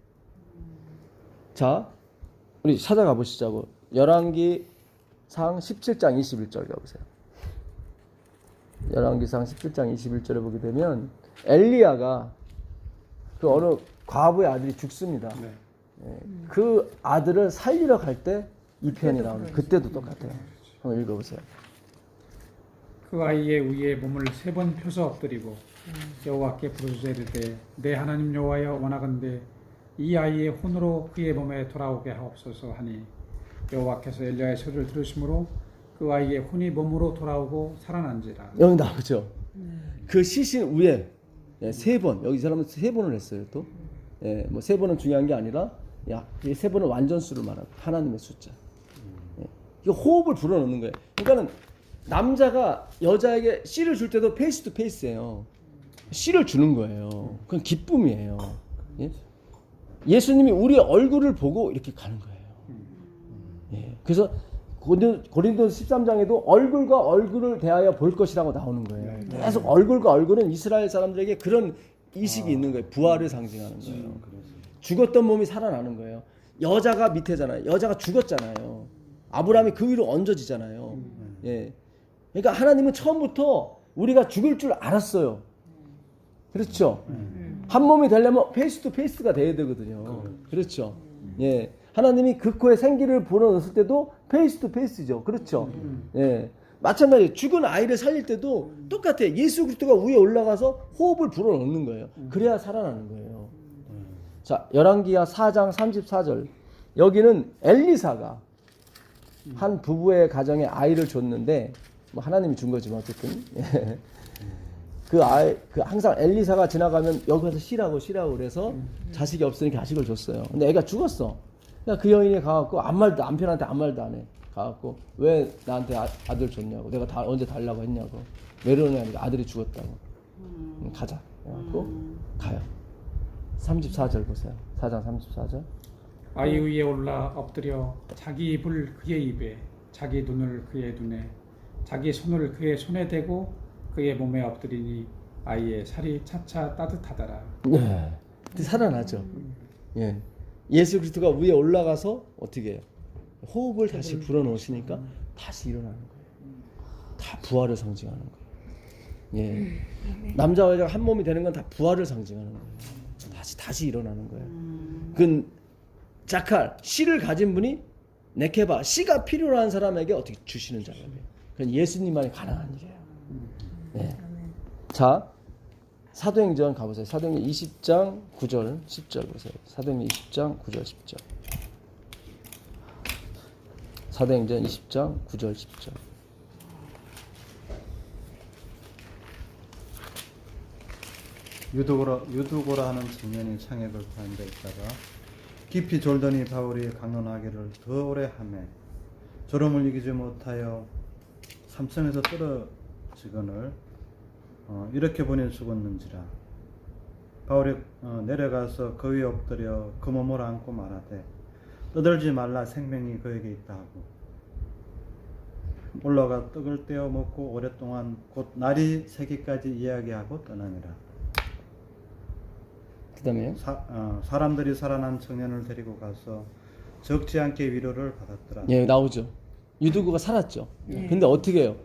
자, 우리 찾아가 보시자고. 열왕기상 17장 21절 가보세요. 열왕기상 17장 21절에 보게 되면 엘리야가 그 어느 과부의 아들이 죽습니다. 네. 예. 그 아들을 살리러 갈 때 이 편이 나오는 그때도 똑같아요. 한번 읽어보세요. 그 아이의 위에 몸을 3번 펴서 엎드리고 여호와께 부르짖어 이르되 내 하나님 여호와여 원하건대 이 아이의 혼으로 그의 몸에 돌아오게 하옵소서 하니 여호와께서 엘리야의 소리를 들으심으로 그 아이의 혼이 몸으로 돌아오고 살아난지라. 여기 나오죠. 그 시신 위에 3번 여기 이 사람은 3번을 했어요. 또 예, 뭐 3번은 중요한 게 아니라 이 3번은 완전수를 말하고 하나님의 숫자. 예. 이거 호흡을 불어넣는 거예요. 그러니까는 남자가 여자에게 씨를 줄 때도 페이스 투 페이스예요. 씨를 주는 거예요. 그건 기쁨이에요. 예? 예수님이 우리의 얼굴을 보고 이렇게 가는 거예요. 예. 그래서 고린도서 13장에도 얼굴과 얼굴을 대하여 볼 것이라고 나오는 거예요. 계속 얼굴과 얼굴은 이스라엘 사람들에게 그런 이식이 있는 거예요. 부활을 상징하는 거예요. 죽었던 몸이 살아나는 거예요. 여자가 밑에잖아요. 여자가 죽었잖아요. 아브라함이 그 위로 얹어지잖아요. 예. 그러니까 하나님은 처음부터 우리가 죽을 줄 알았어요. 그렇죠? 한 몸이 되려면 페이스 투 페이스가 돼야 되거든요. 그렇죠? 예. 하나님이 그 코에 생기를 불어넣었을 때도 페이스 투 페이스죠. 그렇죠? 예. 마찬가지예요. 죽은 아이를 살릴 때도 똑같아요. 예수 그리스도가 위에 올라가서 호흡을 불어넣는 거예요. 그래야 살아나는 거예요. 자, 열왕기하 4장 34절. 여기는 엘리사가 한 부부의 가정에 아이를 줬는데 뭐 하나님이 준 거지만 어쨌든 그 항상 엘리사가 지나가면 여기 가서 쉬라고 그래서 자식이 없으니까 자식을 줬어요. 근데 애가 죽었어. 그러니까 그 여인이 가갖고 남편한테 아무 말도 안 해. 가갖고 왜 나한테 아들 줬냐고. 내가 언제 달라고 했냐고. 왜 그러냐니까 아들이 죽었다고. 가자. 그래갖고 가요. 34절 보세요. 4장 34절. 아이 위에 올라 엎드려 자기 입을 그의 입에 자기 눈을 그의 눈에 자기 손을 그의 손에 대고 그의 몸에 엎드리니 아이의 살이 차차 따뜻하더라. 네. 살아나죠. 예. 예수 그리스도가 위에 올라가서 어떻게 해요? 호흡을 다시 불어넣으시니까 다시 일어나는 거예요. 다 부활을 상징하는 거예요. 예. 남자와 여자가 한 몸이 되는 건 다 부활을 상징하는 거예요. 다시 일어나는 거예요. 그 자칼 씨를 가진 분이 네케바 씨가 필요한 사람에게 어떻게 주시는 작업이에요. 그건 예수님만이 가능한 일이에요. 네. 자, 사도행전 가보세요. 사도행전 20장 9절 10절 보세요. 사도행전 20장 9절 10절. 사도행전 20장 9절 10절. 유두고라 하는 청년이 창에 걸터 앉아 있다가 깊이 졸더니 바울이 강론하기를 더 오래 하매 졸음을 이기지 못하여 3층에서 떨어지거늘 이렇게 보니 죽었는지라. 바울이 내려가서 그 위에 엎드려 그 몸을 안고 말하되 떠들지 말라, 생명이 그에게 있다 하고 올라가 떡을 떼어 먹고 오랫동안 곧 날이 새기까지 이야기하고 떠나니라. 그다음에요. 사람들이 살아난 청년을 데리고 가서 적지 않게 위로를 받았더라. 예, 나오죠. 유두고가 살았죠. 근데 어떻게 해요?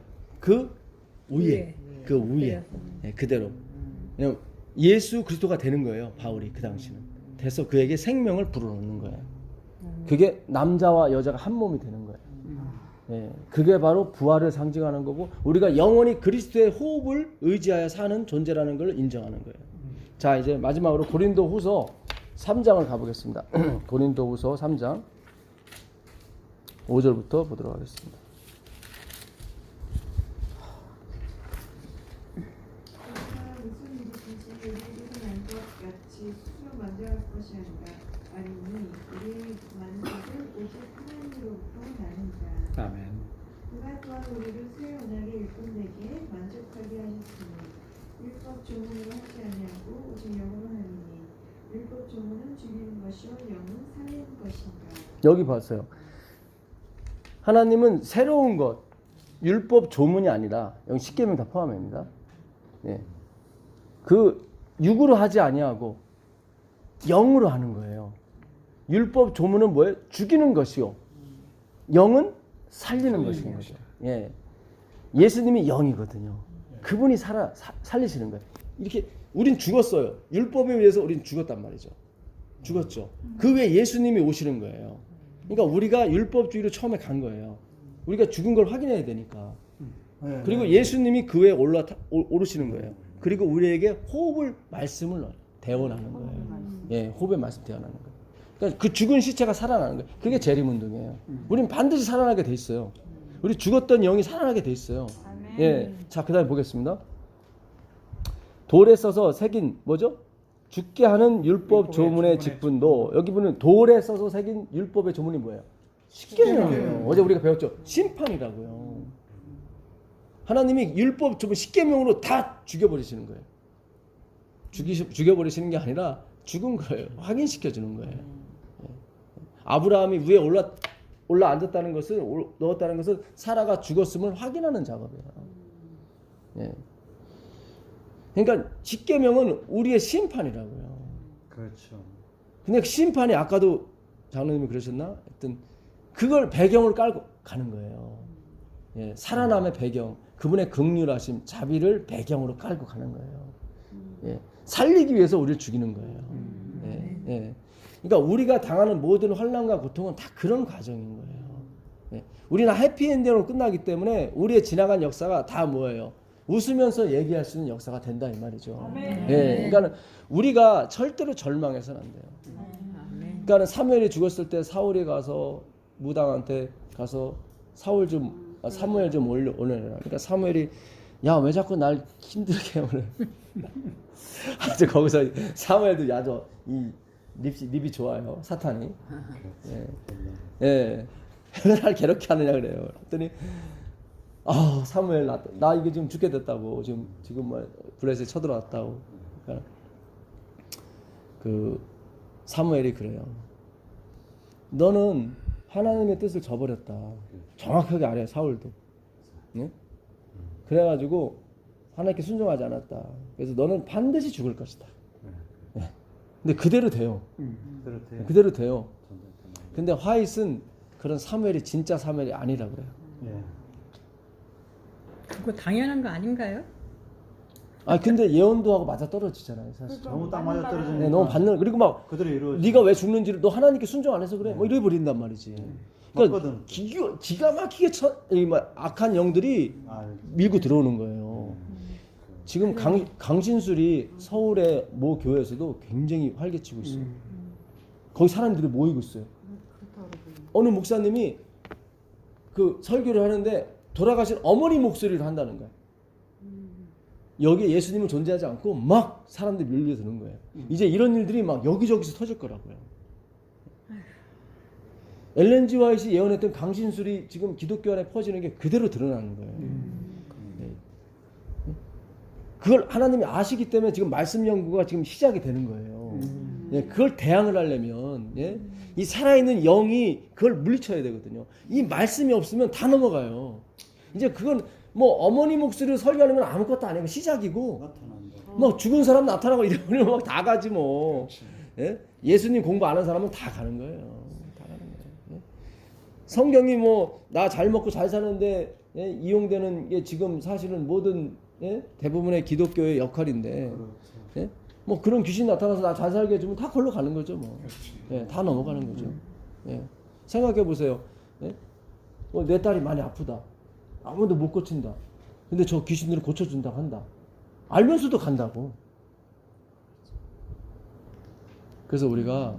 그 위에. 예, 그대로. 그냥 예수 그리스도가 되는 거예요. 바울이 그 당시는. 돼서 그에게 생명을 불어넣는 거예요. 그게 남자와 여자가 한 몸이 되는 거예요. 예, 그게 바로 부활을 상징하는 거고 우리가 영원히 그리스도의 호흡을 의지하여 사는 존재라는 걸 인정하는 거예요. 자, 이제 마지막으로 고린도후서 3장을 가보겠습니다. 고린도후서 3장 5절부터 보도록 하겠습니다. 무슨 일이든지 우리에게 일어난 것 같이 스스로 만져갈 것이 아니라 아니니 우리의 만족은 오직 하나님으로부터 나는 자. 아멘. 그가 또한 우리를 새 언약의 율법내게 만족하게 하셨으니 율법 조문으로 하지 아니하고 오직 영으로 하느니 율법 조문은 죽이는 것이요 영은 살리는 것인가. 여기 봤어요. 하나님은 새로운 것, 율법 조문이 아니라 여기 십계명 다 포함합니다. 예. 그 육으로 하지 아니하고 영으로 하는 거예요. 율법 조문은 뭐예요? 죽이는 것이요. 영은 살리는 것인 거죠. 예. 예수님이 영이거든요. 그분이 살리시는 거예요. 이렇게 우린 죽었어요. 율법에 의해서 우린 죽었단 말이죠. 죽었죠. 그 외에 예수님이 오시는 거예요. 그러니까 우리가 율법주의로 처음에 간 거예요. 우리가 죽은 걸 확인해야 되니까. 그리고 예수님이 그 외에 오르시는 거예요. 그리고 우리에게 호흡을 말씀을 대원하는 거예요. 예, 호흡의 말씀 대원하는 거예요. 그러니까 그 죽은 시체가 살아나는 거예요. 그게 재림운동이에요. 우리는 반드시 살아나게 돼 있어요. 우리 죽었던 영이 살아나게 돼 있어요. 예, 자 그다음에 보겠습니다. 돌에 써서 새긴 뭐죠? 죽게 하는 율법 조문의 직분도 여기 보면 돌에 써서 새긴 율법의 조문이 뭐예요? 십계명이에요. 어제 우리가 배웠죠. 심판이라고요. 하나님이 율법 조문 십계명으로 다 죽여버리시는 거예요. 죽여버리시는 게 아니라 죽은 거예요. 확인시켜 주는 거예요. 아브라함이 위에 올라 앉았다는 것을 넣었다는 것은 사라가 죽었음을 확인하는 작업이에요. 예. 그러니까 십계명은 우리의 심판이라고요. 그렇죠. 근데 그 심판이 아까도 장로님이 그러셨나? 하여튼 그걸 배경으로 깔고 가는 거예요. 예, 살아남의 배경, 그분의 긍휼하심, 자비를 배경으로 깔고 가는 거예요. 예, 살리기 위해서 우리를 죽이는 거예요. 예, 예. 그러니까 우리가 당하는 모든 환난과 고통은 다 그런 과정인 거예요. 예, 우리는 해피엔딩으로 끝나기 때문에 우리의 지나간 역사가 다 뭐예요? 웃으면서 얘기할 수 있는 역사가 된다 이 말이죠. 예, 그러니까 우리가 절대로 절망해서는 안 돼요. 그러니까 사무엘이 죽었을 때 사울이 가서 무당한테 가서 사무엘 좀 올려라. 그러니까 사무엘이 야 왜 자꾸 날 힘들게 해 오늘. 아주 거기서 사무엘도 야저 이 립이 좋아요 사탄이. 예, 예. 왜 날 괴롭게 하느냐 그래요. 그랬더니 사무엘 나 이게 지금 죽게 됐다고 지금 뭐 블레셋에 쳐들어왔다고. 그러니까 그 사무엘이 그래요. 너는 하나님의 뜻을 저버렸다. 정확하게 알아요 사울도. 네? 그래가지고 하나님께 순종하지 않았다. 그래서 너는 반드시 죽을 것이다. 네. 근데 그대로 돼요. 그대로 돼요. 근데 화잇은 그런 사무엘이 진짜 사무엘이 아니라 그래요. 예. 그거 당연한 거 아닌가요? 근데 예언도 하고 맞아 떨어지잖아요 사실. 너무 딱 맞아 떨어지니까. 네, 너무 받는 그리고 막 그대로 이루어지. 네가 왜 죽는지를 너 하나님께 순종 안 해서 그래? 뭐 이래 버린단 말이지. 그러니까 맞거든. 기가 막히게 악한 영들이 밀고 들어오는 거예요. 지금 강신술이 서울의 모 교회에서도 굉장히 활개치고 있어요. 거기 사람들이 모이고 있어요. 어느 목사님이 그 설교를 하는데 돌아가신 어머니 목소리를 한다는 거예요. 여기에 예수님은 존재하지 않고 막 사람들이 밀려드는 거예요. 이제 이런 일들이 막 여기저기서 터질 거라고요. 엘렌 G 화이트이 예언했던 강신술이 지금 기독교 안에 퍼지는 게 그대로 드러나는 거예요. 네. 그걸 하나님이 아시기 때문에 지금 말씀 연구가 지금 시작이 되는 거예요. 예, 그걸 대항을 하려면 이 살아있는 영이 그걸 물리쳐야 되거든요. 이 말씀이 없으면 다 넘어가요. 이제 그건 뭐 어머니 목소리로 설교하는 건 아무것도 아니고 시작이고 뭐 죽은 사람 나타나고 이러면 막 다 가지 뭐. 예? 예수님 공부 안 한 사람은 다 가는 거예요. 다 가는 거예요. 예? 성경이 뭐 나 잘 먹고 잘 사는데 이용되는 게 지금 사실은 모든 대부분의 기독교의 역할인데 뭐 그런 귀신 나타나서 나 잘 살게 해주면 다 걸로 가는 거죠 뭐. 다 넘어가는 거죠. 생각해 보세요. 뭐 내 딸이 많이 아프다. 아무도 못 고친다. 근데 저 귀신들을 고쳐준다고 한다. 알면서도 간다고. 그래서 우리가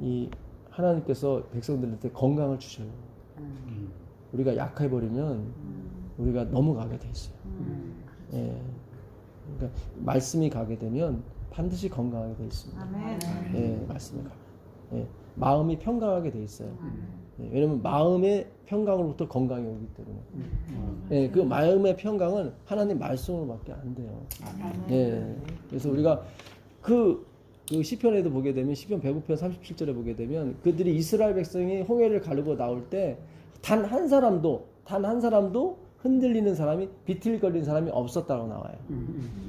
이 하나님께서 백성들한테 건강을 주셔요. 우리가 약해버리면 우리가 넘어가게 돼 있어요. 그러니까 말씀이 가게 되면 반드시 건강하게 돼 있습니다. 아멘. 예, 맞습니다. 예, 마음이 평강하게 돼 있어요. 예, 왜냐면 마음의 평강으로부터 건강이 오기 때문에. 예, 그 마음의 평강은 하나님 말씀으로밖에 안 돼요. 예, 그래서 우리가 그 시편에도 보게 되면 시편 105편 37절에 보게 되면 그들이 이스라엘 백성이 홍해를 가르고 나올 때 단 한 사람도 흔들리는 사람이 비틀거리는 사람이 없었다고 나와요.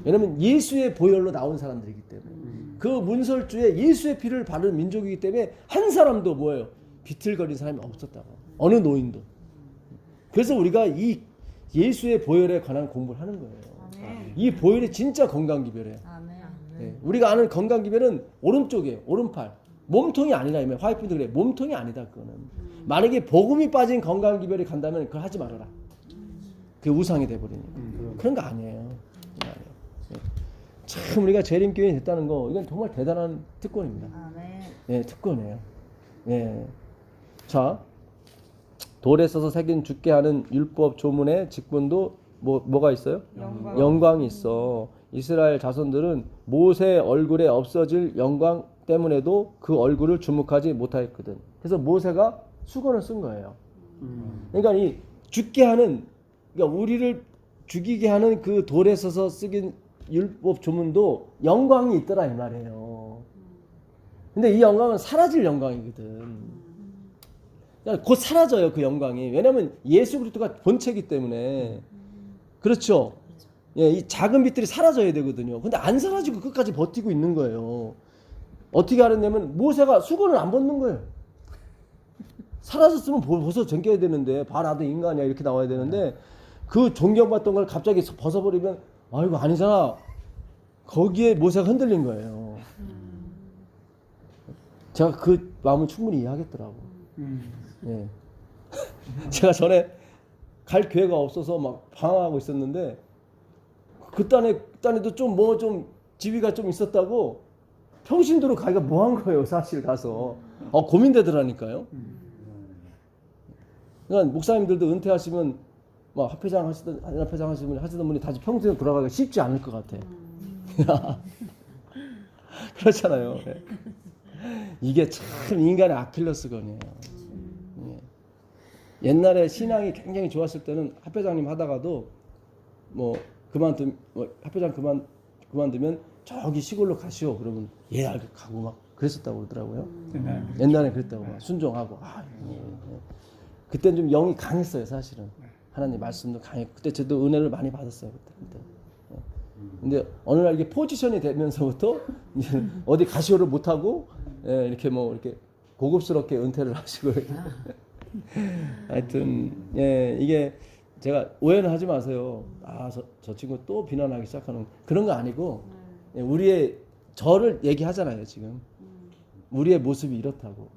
왜냐면 예수의 보혈로 나온 사람들이기 때문에 그 문설주에 예수의 피를 바른 민족이기 때문에 한 사람도 뭐예요? 비틀거리는 사람이 없었다고. 어느 노인도. 그래서 우리가 이 예수의 보혈에 관한 공부를 하는 거예요. 아멘. 이 보혈이 진짜 건강기별이에요. 아멘. 예, 우리가 아는 건강기별은 오른쪽이에요. 오른팔. 몸통이 아니라 이면 화이트도 그래. 몸통이 아니다 그거는. 만약에 복음이 빠진 건강기별이 간다면 그걸 하지 말아라. 그게 우상이 돼버리니까. 그런 거 아니에요. 그런 거 아니에요. 예. 참 우리가 재림교인이 됐다는 거 이건 정말 대단한 특권입니다. 아멘. 예, 특권이에요. 예. 자, 돌에 써서 새긴 죽게 하는 율법 조문의 직분도 뭐가 있어요? 영광이 있어. 이스라엘 자손들은 모세 얼굴에 없어질 영광 때문에도 그 얼굴을 주목하지 못하였거든. 그래서 모세가 수건을 쓴 거예요. 그러니까 이 죽게 하는, 그러니까 우리를 죽이게 하는 그 돌에 써서 쓰긴 율법 조문도 영광이 있더라 이 말이에요. 근데 이 영광은 사라질 영광이거든. 그러니까 곧 사라져요 그 영광이. 왜냐하면 예수 그리스도가 본체이기 때문에. 그렇죠. 예, 이 작은 빛들이 사라져야 되거든요. 근데 안 사라지고 끝까지 버티고 있는 거예요. 어떻게 하느냐면 모세가 수건을 안 벗는 거예요. 사라졌으면 벗어 전겨야 되는데 나도 인간이야 이렇게 나와야 되는데 그 존경받던 걸 갑자기 벗어버리면 아이고 아니잖아. 거기에 모세가 흔들린 거예요. 제가 그 마음을 충분히 이해하겠더라고. 예. 제가 전에 갈 기회가 없어서 막 방황하고 있었는데 그딴에도 좀 지위가 좀 있었다고 평신도로 가기가 뭐한 거예요 사실 가서. 고민되더라니까요. 그러니까 목사님들도 은퇴하시면 막 합회장 하시던 분이 다시 평생에 돌아가기가 쉽지 않을 것 같아. 그렇잖아요. 네. 이게 참 인간의 아킬레스건이에요. 예. 옛날에 신앙이 굉장히 좋았을 때는 합회장님 하다가도 합회장 그만두면 저기 시골로 가시오. 그러면 가고 막 그랬었다고 그러더라고요. 옛날에 그랬다고 막 순종하고. 그때는 좀 영이 강했어요 사실은. 하나님 말씀도 강했고 그때 저도 은혜를 많이 받았어요 그때. 근데 어느 날 이게 포지션이 되면서부터 이제 어디 가시오를 못 하고 이렇게 이렇게 고급스럽게 은퇴를 하시고 하여튼 이게 제가 오해는 하지 마세요. 저 친구 또 비난하기 시작하는 그런 거 아니고 우리의 저를 얘기하잖아요 지금. 우리의 모습이 이렇다고.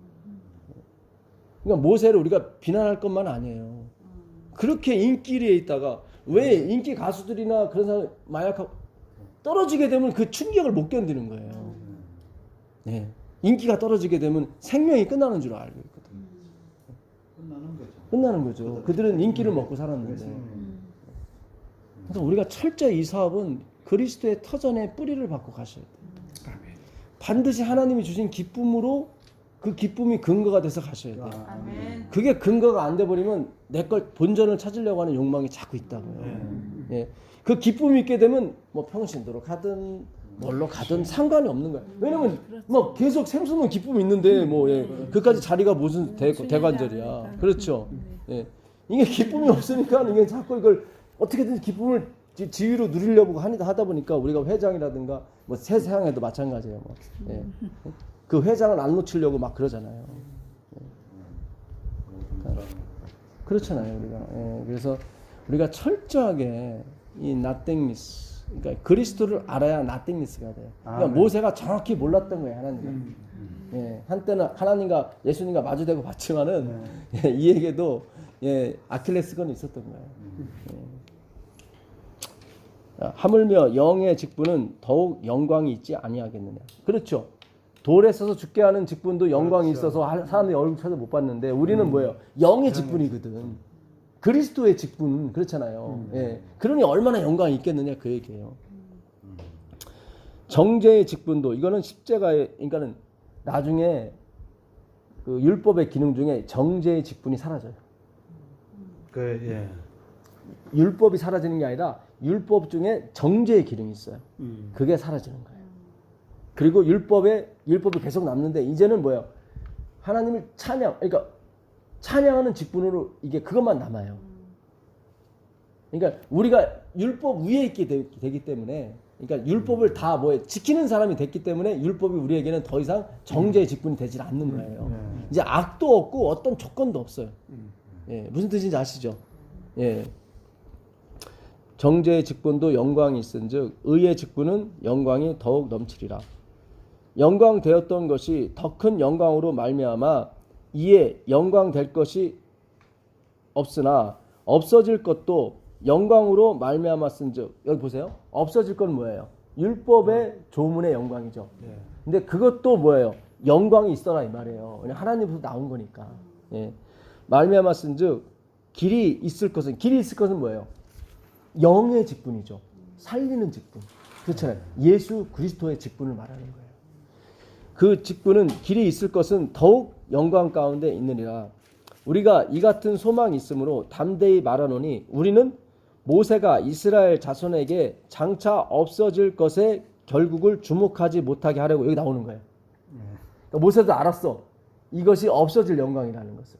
그러니까 모세를 우리가 비난할 것만 아니에요. 그렇게 인기리에 있다가 왜 인기 가수들이나 그런 사람 마약하고 떨어지게 되면 그 충격을 못 견디는 거예요. 네. 인기가 떨어지게 되면 생명이 끝나는 줄 알고 있거든. 끝나는 거죠. 그들은 인기를 먹고 살았는데. 그래서 우리가 철저히 이 사업은 그리스도의 터전에 뿌리를 받고 가셔야 돼요. 반드시 하나님이 주신 기쁨으로 그 기쁨이 근거가 돼서 가셔야 돼요. 아멘. 그게 근거가 안 돼 버리면 내 걸 본전을 찾으려고 하는 욕망이 자꾸 있다고요. 예. 그 기쁨이 있게 되면 평신도로 가든 뭘로 가든 상관이 없는 거예요. 왜냐면 계속 샘솟는 기쁨이 있는데 그까지 자리가 무슨 대관절이야. 그렇죠. 예. 이게 기쁨이 없으니까 이게 자꾸 이걸 어떻게든 기쁨을 지위로 누리려고 하다 보니까 우리가 회장이라든가 세상에도 마찬가지예요. 예. 그 회장을 안 놓치려고 막 그러잖아요. 그렇잖아요, 우리가. 그래서 우리가 철저하게 이 nothingness, 그러니까 그리스도를 알아야 nothingness가 돼요. 그러니까 모세가 정확히 몰랐던 거예요, 하나님. 한때는 하나님과 예수님과 마주대고 봤지만은 이에게도 아킬레스건이 있었던 거예요. 하물며 영의 직분은 더욱 영광이 있지 아니하겠느냐. 그렇죠. 돌에 써서 죽게 하는 직분도 영광이 있어서 사람들이 얼굴 쳐도 못 봤는데 우리는 뭐예요? 영의 직분이거든. 그리스도의 직분은 그렇잖아요. 그러니 얼마나 영광이 있겠느냐 그 얘기예요. 정죄의 직분도 이거는 십자가의 그러니까는 나중에 그 율법의 기능 중에 정죄의 직분이 사라져요. 예. 율법이 사라지는 게 아니라 율법 중에 정죄의 기능이 있어요. 그게 사라지는 거예요. 그리고 율법이 계속 남는데 이제는 뭐예요? 하나님을 그러니까 찬양하는 직분으로 이게 그것만 남아요. 그러니까 우리가 율법 위에 있게 되기 때문에, 그러니까 율법을 다 지키는 사람이 됐기 때문에 율법이 우리에게는 더 이상 정죄의 직분이 되질 않는 거예요. 이제 악도 없고 어떤 조건도 없어요. 예, 무슨 뜻인지 아시죠? 예. 정죄의 직분도 영광이 있은즉 의의 직분은 영광이 더욱 넘치리라. 영광 되었던 것이 더 큰 영광으로 말미암아 이에 영광 될 것이 없으나 없어질 것도 영광으로 말미암았은즉, 여기 보세요. 없어질 건 뭐예요? 율법의 조문의 영광이죠. 근데 그것도 뭐예요? 영광이 있어라 이 말이에요. 그냥 하나님부터 나온 거니까. 예. 말미암았은즉 길이 있을 것은 뭐예요? 영의 직분이죠. 살리는 직분. 그렇잖아요. 예수 그리스도의 직분을 말하는 거예요. 그 직분은 길이 있을 것은 더욱 영광 가운데 있느니라. 우리가 이 같은 소망이 있으므로 담대히 말하노니 우리는 모세가 이스라엘 자손에게 장차 없어질 것에 결국을 주목하지 못하게 하려고 여기 나오는 거예요. 그러니까 모세도 알았어. 이것이 없어질 영광이라는 것을.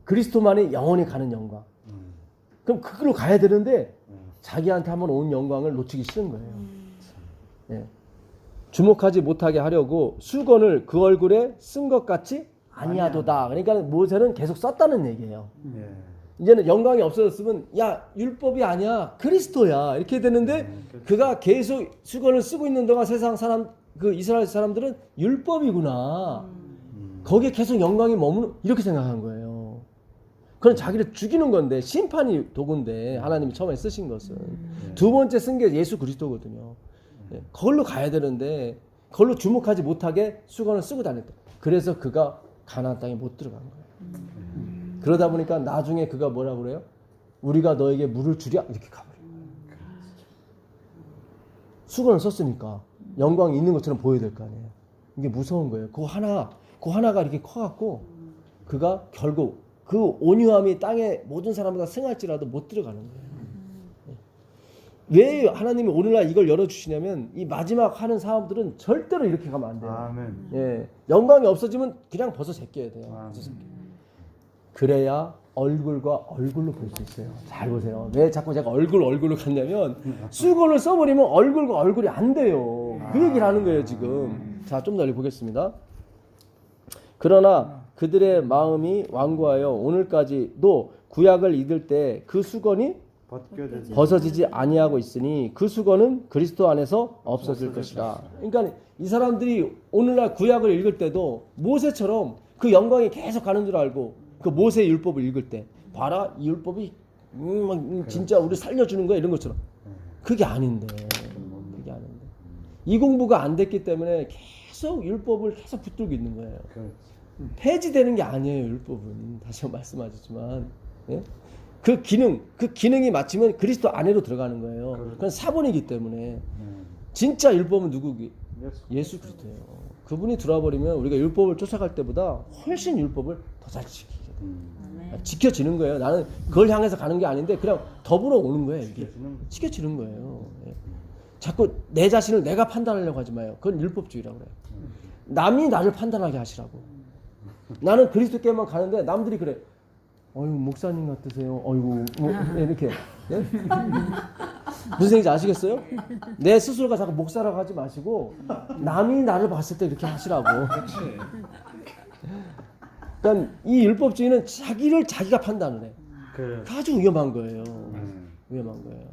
그리스도만이 영원히 가는 영광. 그럼 그걸로 가야 되는데 자기한테 한번 온 영광을 놓치기 싫은 거예요. 예. 주목하지 못하게 하려고 수건을 그 얼굴에 쓴 것 같이 아니하도다. 그러니까 모세는 계속 썼다는 얘기예요. 이제는 영광이 없어졌으면 야 율법이 아니야 그리스도야 이렇게 되는데 그가 계속 수건을 쓰고 있는 동안 세상 사람 그 이스라엘 사람들은 율법이구나. 거기에 계속 영광이 머무는 이렇게 생각한 거예요. 그건 자기를 죽이는 건데 심판이 도구인데 하나님이 처음에 쓰신 것은 두 번째 쓴 게 예수 그리스도거든요. 그걸로 가야 되는데 그걸로 주목하지 못하게 수건을 쓰고 다녔다. 그래서 그가 가나안 땅에 못 들어간 거예요. 그러다 보니까 나중에 그가 뭐라고 그래요? 우리가 너에게 물을 주랴 이렇게 가버려요. 수건을 썼으니까 영광이 있는 것처럼 보여야 될 거 아니에요. 이게 무서운 거예요. 그 하나가 이렇게 커갖고 그가 결국 그 온유함이 땅에 모든 사람보다 승할지라도 못 들어가는 거예요. 왜 하나님이 오늘날 이걸 열어주시냐면 이 마지막 하는 사람들은 절대로 이렇게 가면 안 돼요. 아멘. 예, 영광이 없어지면 그냥 벗어 제껴야 돼요. 그래야 얼굴과 얼굴로 볼 수 있어요. 잘 보세요. 왜 자꾸 제가 얼굴로 갔냐면 수건을 써버리면 얼굴과 얼굴이 안 돼요. 그 얘기를 하는 거예요 지금. 자, 좀 더 보겠습니다. 그러나 그들의 마음이 완고하여 오늘까지도 구약을 읽을 때 그 수건이 벗어지지 아니하고 있으니 그 수건은 그리스도 안에서 없어질 것이라. 그러니까 이 사람들이 오늘날 구약을 읽을 때도 모세처럼 그 영광이 계속 가는 줄 알고 그 모세의 율법을 읽을 때 봐라 이 율법이 진짜 우리 살려주는 거야 이런 것처럼 그게 아닌데 이 공부가 안 됐기 때문에 계속 율법을 계속 붙들고 있는 거예요. 폐지되는 게 아니에요. 율법은 다시 한번 말씀하셨지만 예? 그 기능이 맞추면 그리스도 안으로 들어가는 거예요. 그건 사본이기 때문에 진짜 율법은 누구기? 예수 그리스도예요. 그분이 들어와 버리면 우리가 율법을 쫓아갈 때보다 훨씬 율법을 더 잘 지키게 돼요. 지켜지는 거예요. 나는 그걸 향해서 가는 게 아닌데 그냥 더불어 오는 거예요. 이게 지켜지는 거예요. 예. 자꾸 내 자신을 내가 판단하려고 하지 마요. 그건 율법주의라고 그래요. 남이 나를 판단하게 하시라고. 나는 그리스도께만 가는데 남들이 그래. 어이구 목사님 같으세요. 어이구 뭐 이렇게 네? 무슨 얘기인지 아시겠어요? 내 스스로가 자꾸 목사라고 하지 마시고 남이 나를 봤을 때 이렇게 하시라고. 그러니까 이 율법주의는 자기를 자기가 판단을 해. 아주 위험한 거예요. 위험한 거예요.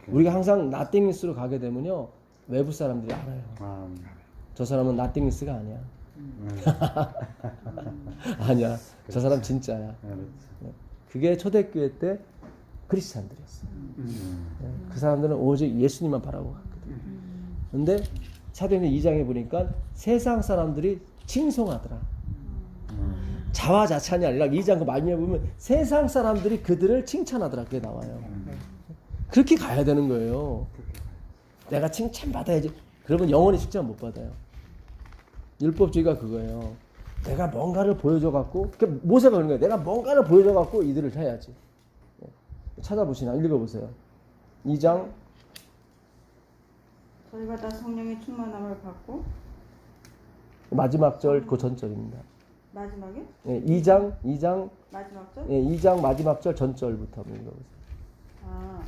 우리가 항상 나띵리스로 가게 되면요 외부 사람들이 알아요. 저 사람은 나띵리스가 아니야. 아니야. 저 사람 진짜야. 그게 초대교회 때 크리스찬들이었어요. 그 사람들은 오직 예수님만 바라고 갔거든요. 근데 사도행전 2장에 보니까 세상 사람들이 칭송하더라. 자화자찬이 아니라 2장 그 말미에 보면 세상 사람들이 그들을 칭찬하더라. 그게 나와요. 그렇게 가야 되는 거예요. 내가 칭찬받아야지. 그러면 영원히 칭찬 못 받아요. 율법주의가 그거예요. 내가 뭔가를 보여줘갖고, 모세가 그런 거예요. 내가 뭔가를 보여줘갖고 이들을 해야지. 찾아보시나 읽어보세요. 2장 저희가 다 성령의 충만함을 받고 마지막 절 그 전절입니다. 마지막에 2장 마지막 절? 2장 마지막 절 전절부터 한번 읽어보세요.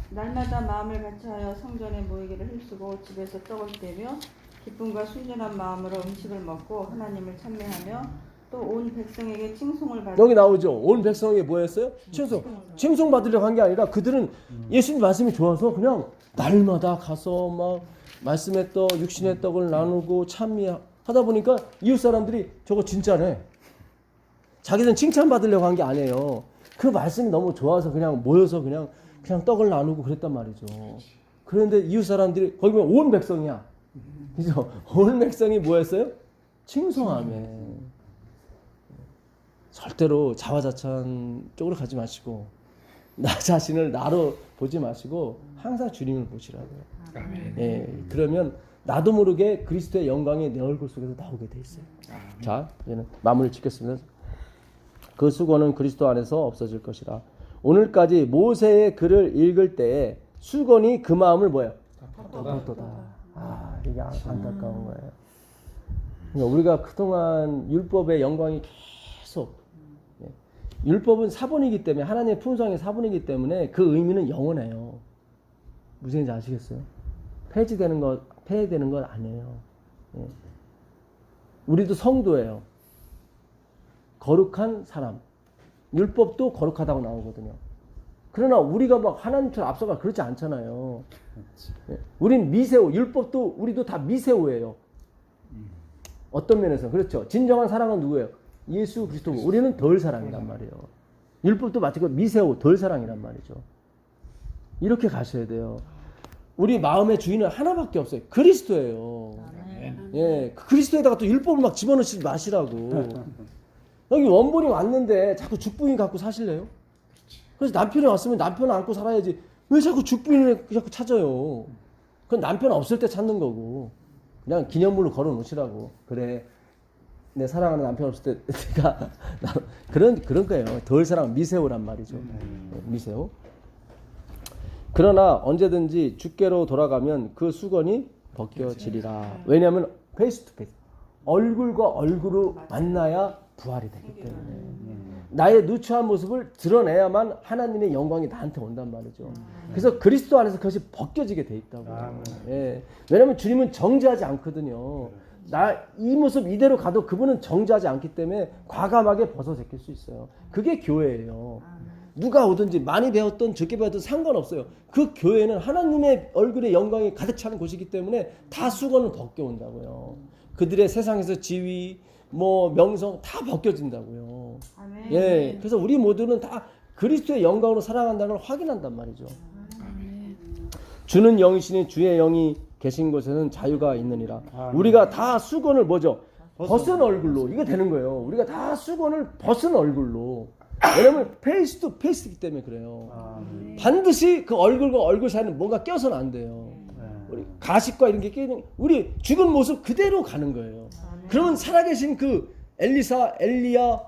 날마다 마음을 같이하여 성전에 모이기를 힘쓰고 집에서 떡을 떼며 기쁨과 순전한 마음으로 음식을 먹고 하나님을 찬미하며 또 온 백성에게 칭송을 받고. 여기 나오죠. 온 백성에게 뭐 했어요? 칭송 받으려고 한 게 아니라 그들은 예수님 말씀이 좋아서 그냥 날마다 가서 막 말씀의 떡, 육신의 떡을 나누고 찬미하다 보니까 이웃 사람들이 저거 진짜네. 자기들은 칭찬 받으려고 한 게 아니에요. 그 말씀이 너무 좋아서 그냥 모여서 그냥 떡을 나누고 그랬단 말이죠. 그런데 이웃 사람들이 거기 보면 온 백성이야. 그죠? 온 백성이 뭐 했어요? 칭송하며. 절대로 자화자찬 쪽으로 가지 마시고 나 자신을 나로 보지 마시고 항상 주님을 보시라고요. 예, 그러면 나도 모르게 그리스도의 영광이 내 얼굴 속에서 나오게 돼 있어요. 자, 이제는 마무리 짓겠습니다. 그 수건은 그리스도 안에서 없어질 것이라. 오늘까지 모세의 글을 읽을 때에 수건이 그 마음을 뭐예요? 덮었도다. 이게 안타까운 거예요. 그러니까 우리가 그동안 율법의 영광이 계속, 율법은 사본이기 때문에, 하나님의 품성의 사본이기 때문에 그 의미는 영원해요. 무슨 얘기인지 아시겠어요? 폐해되는 건 아니에요. 우리도 성도예요. 거룩한 사람. 율법도 거룩하다고 나오거든요. 그러나 우리가 막 하나님처럼 앞서가 그렇지 않잖아요. 우린 미세오. 율법도 우리도 다 미세오예요. 어떤 면에서 그렇죠. 진정한 사랑은 누구예요? 예수 그리스도고 우리는 덜 사랑이란 말이에요. 율법도 마찬가지로 미세오 덜 사랑이란 말이죠. 이렇게 가셔야 돼요. 우리 마음의 주인은 하나밖에 없어요. 그리스도예요. 예, 그리스도에다가 또 율법을 막 집어넣지 마시라고. 여기 원본이 왔는데 자꾸 죽부인 갖고 사실래요? 그래서 남편이 왔으면 남편 안고 살아야지. 왜 자꾸 죽부인을 자꾸 찾아요? 그건 남편 없을 때 찾는 거고. 그냥 기념물로 걸어 놓으시라고. 그래. 내 사랑하는 남편 없을 때 내가 그런 거예요. 덜 사랑 미세오란 말이죠. 미세오. 그러나 언제든지 주께로 돌아가면 그 수건이 벗겨지리라. 왜냐하면 페이스 투 페이스. 얼굴과 얼굴로 만나야 부활이 되기 때문에 나의 누추한 모습을 드러내야만 하나님의 영광이 나한테 온단 말이죠. 그래서 그리스도 안에서 그것이 벗겨지게 돼 있다고. 예. 왜냐하면 주님은 정죄하지 않거든요. 나 이 모습 이대로 가도 그분은 정죄하지 않기 때문에 과감하게 벗어제낄 수 있어요. 그게 교회예요. 누가 오든지 많이 배웠던 적게 배웠던 상관없어요. 그 교회는 하나님의 얼굴의 영광이 가득 차는 곳이기 때문에 다 수건을 벗겨온다고요. 그들의 세상에서 지위, 명성 다 벗겨진다고요. 아멘. 예, 그래서 우리 모두는 다 그리스도의 영광으로 살아간다는 걸 확인한단 말이죠. 주는 영이시니 주의 영이 계신 곳에는 자유가 있느니라. 우리가 다 수건을 뭐죠? 벗은 얼굴로. 이거 되는 거예요. 우리가 다 수건을 벗은 얼굴로. 왜냐면 페이스 투 페이스이기 때문에 그래요. 반드시 그 얼굴과 얼굴 사이는 뭔가 껴서는 안 돼요. 우리 가식과 이런 게 끼는, 우리 죽은 모습 그대로 가는 거예요. 그러면 살아계신 그 엘리사, 엘리야,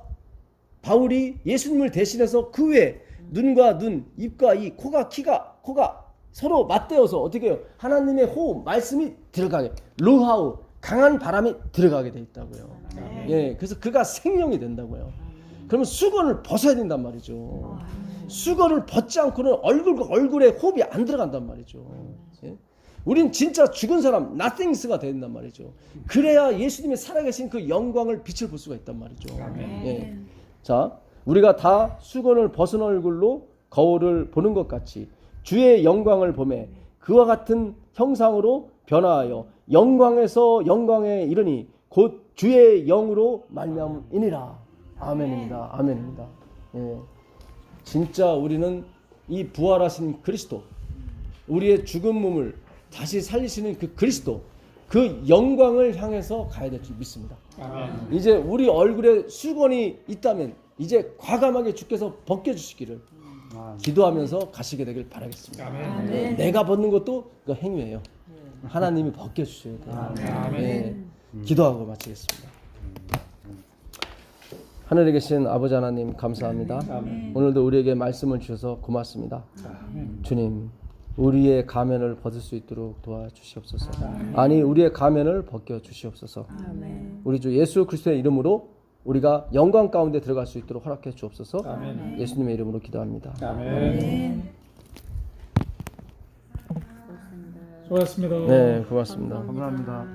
바울이 예수님을 대신해서 그 외에 눈과 눈, 입과 입, 코가 서로 맞대어서 어떻게 해요? 하나님의 호흡, 말씀이 들어가게, 루하우, 강한 바람이 들어가게 돼 있다고요. 예, 그래서 그가 생명이 된다고요. 그러면 수건을 벗어야 된단 말이죠. 수건을 벗지 않고는 얼굴과 얼굴에 호흡이 안 들어간단 말이죠. 예? 우린 진짜 죽은 사람, nothings가 된단 말이죠. 그래야 예수님이 살아계신 그 영광을 빛을 볼 수가 있단 말이죠. 예. 자, 우리가 다 수건을 벗은 얼굴로 거울을 보는 것 같이 주의 영광을 보매 그와 같은 형상으로 변화하여 영광에서 영광에 이르니 곧 주의 영으로 말미암이니라. 아멘입니다. 아멘입니다. 예. 진짜 우리는 이 부활하신 그리스도, 우리의 죽은 몸을 다시 살리시는 그 그리스도, 그 영광을 향해서 가야 될 줄 믿습니다. 아멘. 이제 우리 얼굴에 수건이 있다면 이제 과감하게 주께서 벗겨주시기를 기도하면서 가시게 되길 바라겠습니다. 아멘. 내가 벗는 것도 그 행위예요. 하나님이 벗겨주셔야 돼요. 아멘. 예, 기도하고 마치겠습니다. 하늘에 계신 아버지 하나님 감사합니다. 오늘도 우리에게 말씀을 주셔서 고맙습니다. 주님, 우리의 가면을 벗을 수 있도록 도와주시옵소서. 아니, 우리의 가면을 벗겨 주시옵소서. 우리 주 예수 그리스도의 이름으로 우리가 영광 가운데 들어갈 수 있도록 허락해 주옵소서. 예수님의 이름으로 기도합니다. 아멘. 수고하셨습니다. 네, 고맙습니다. 감사합니다.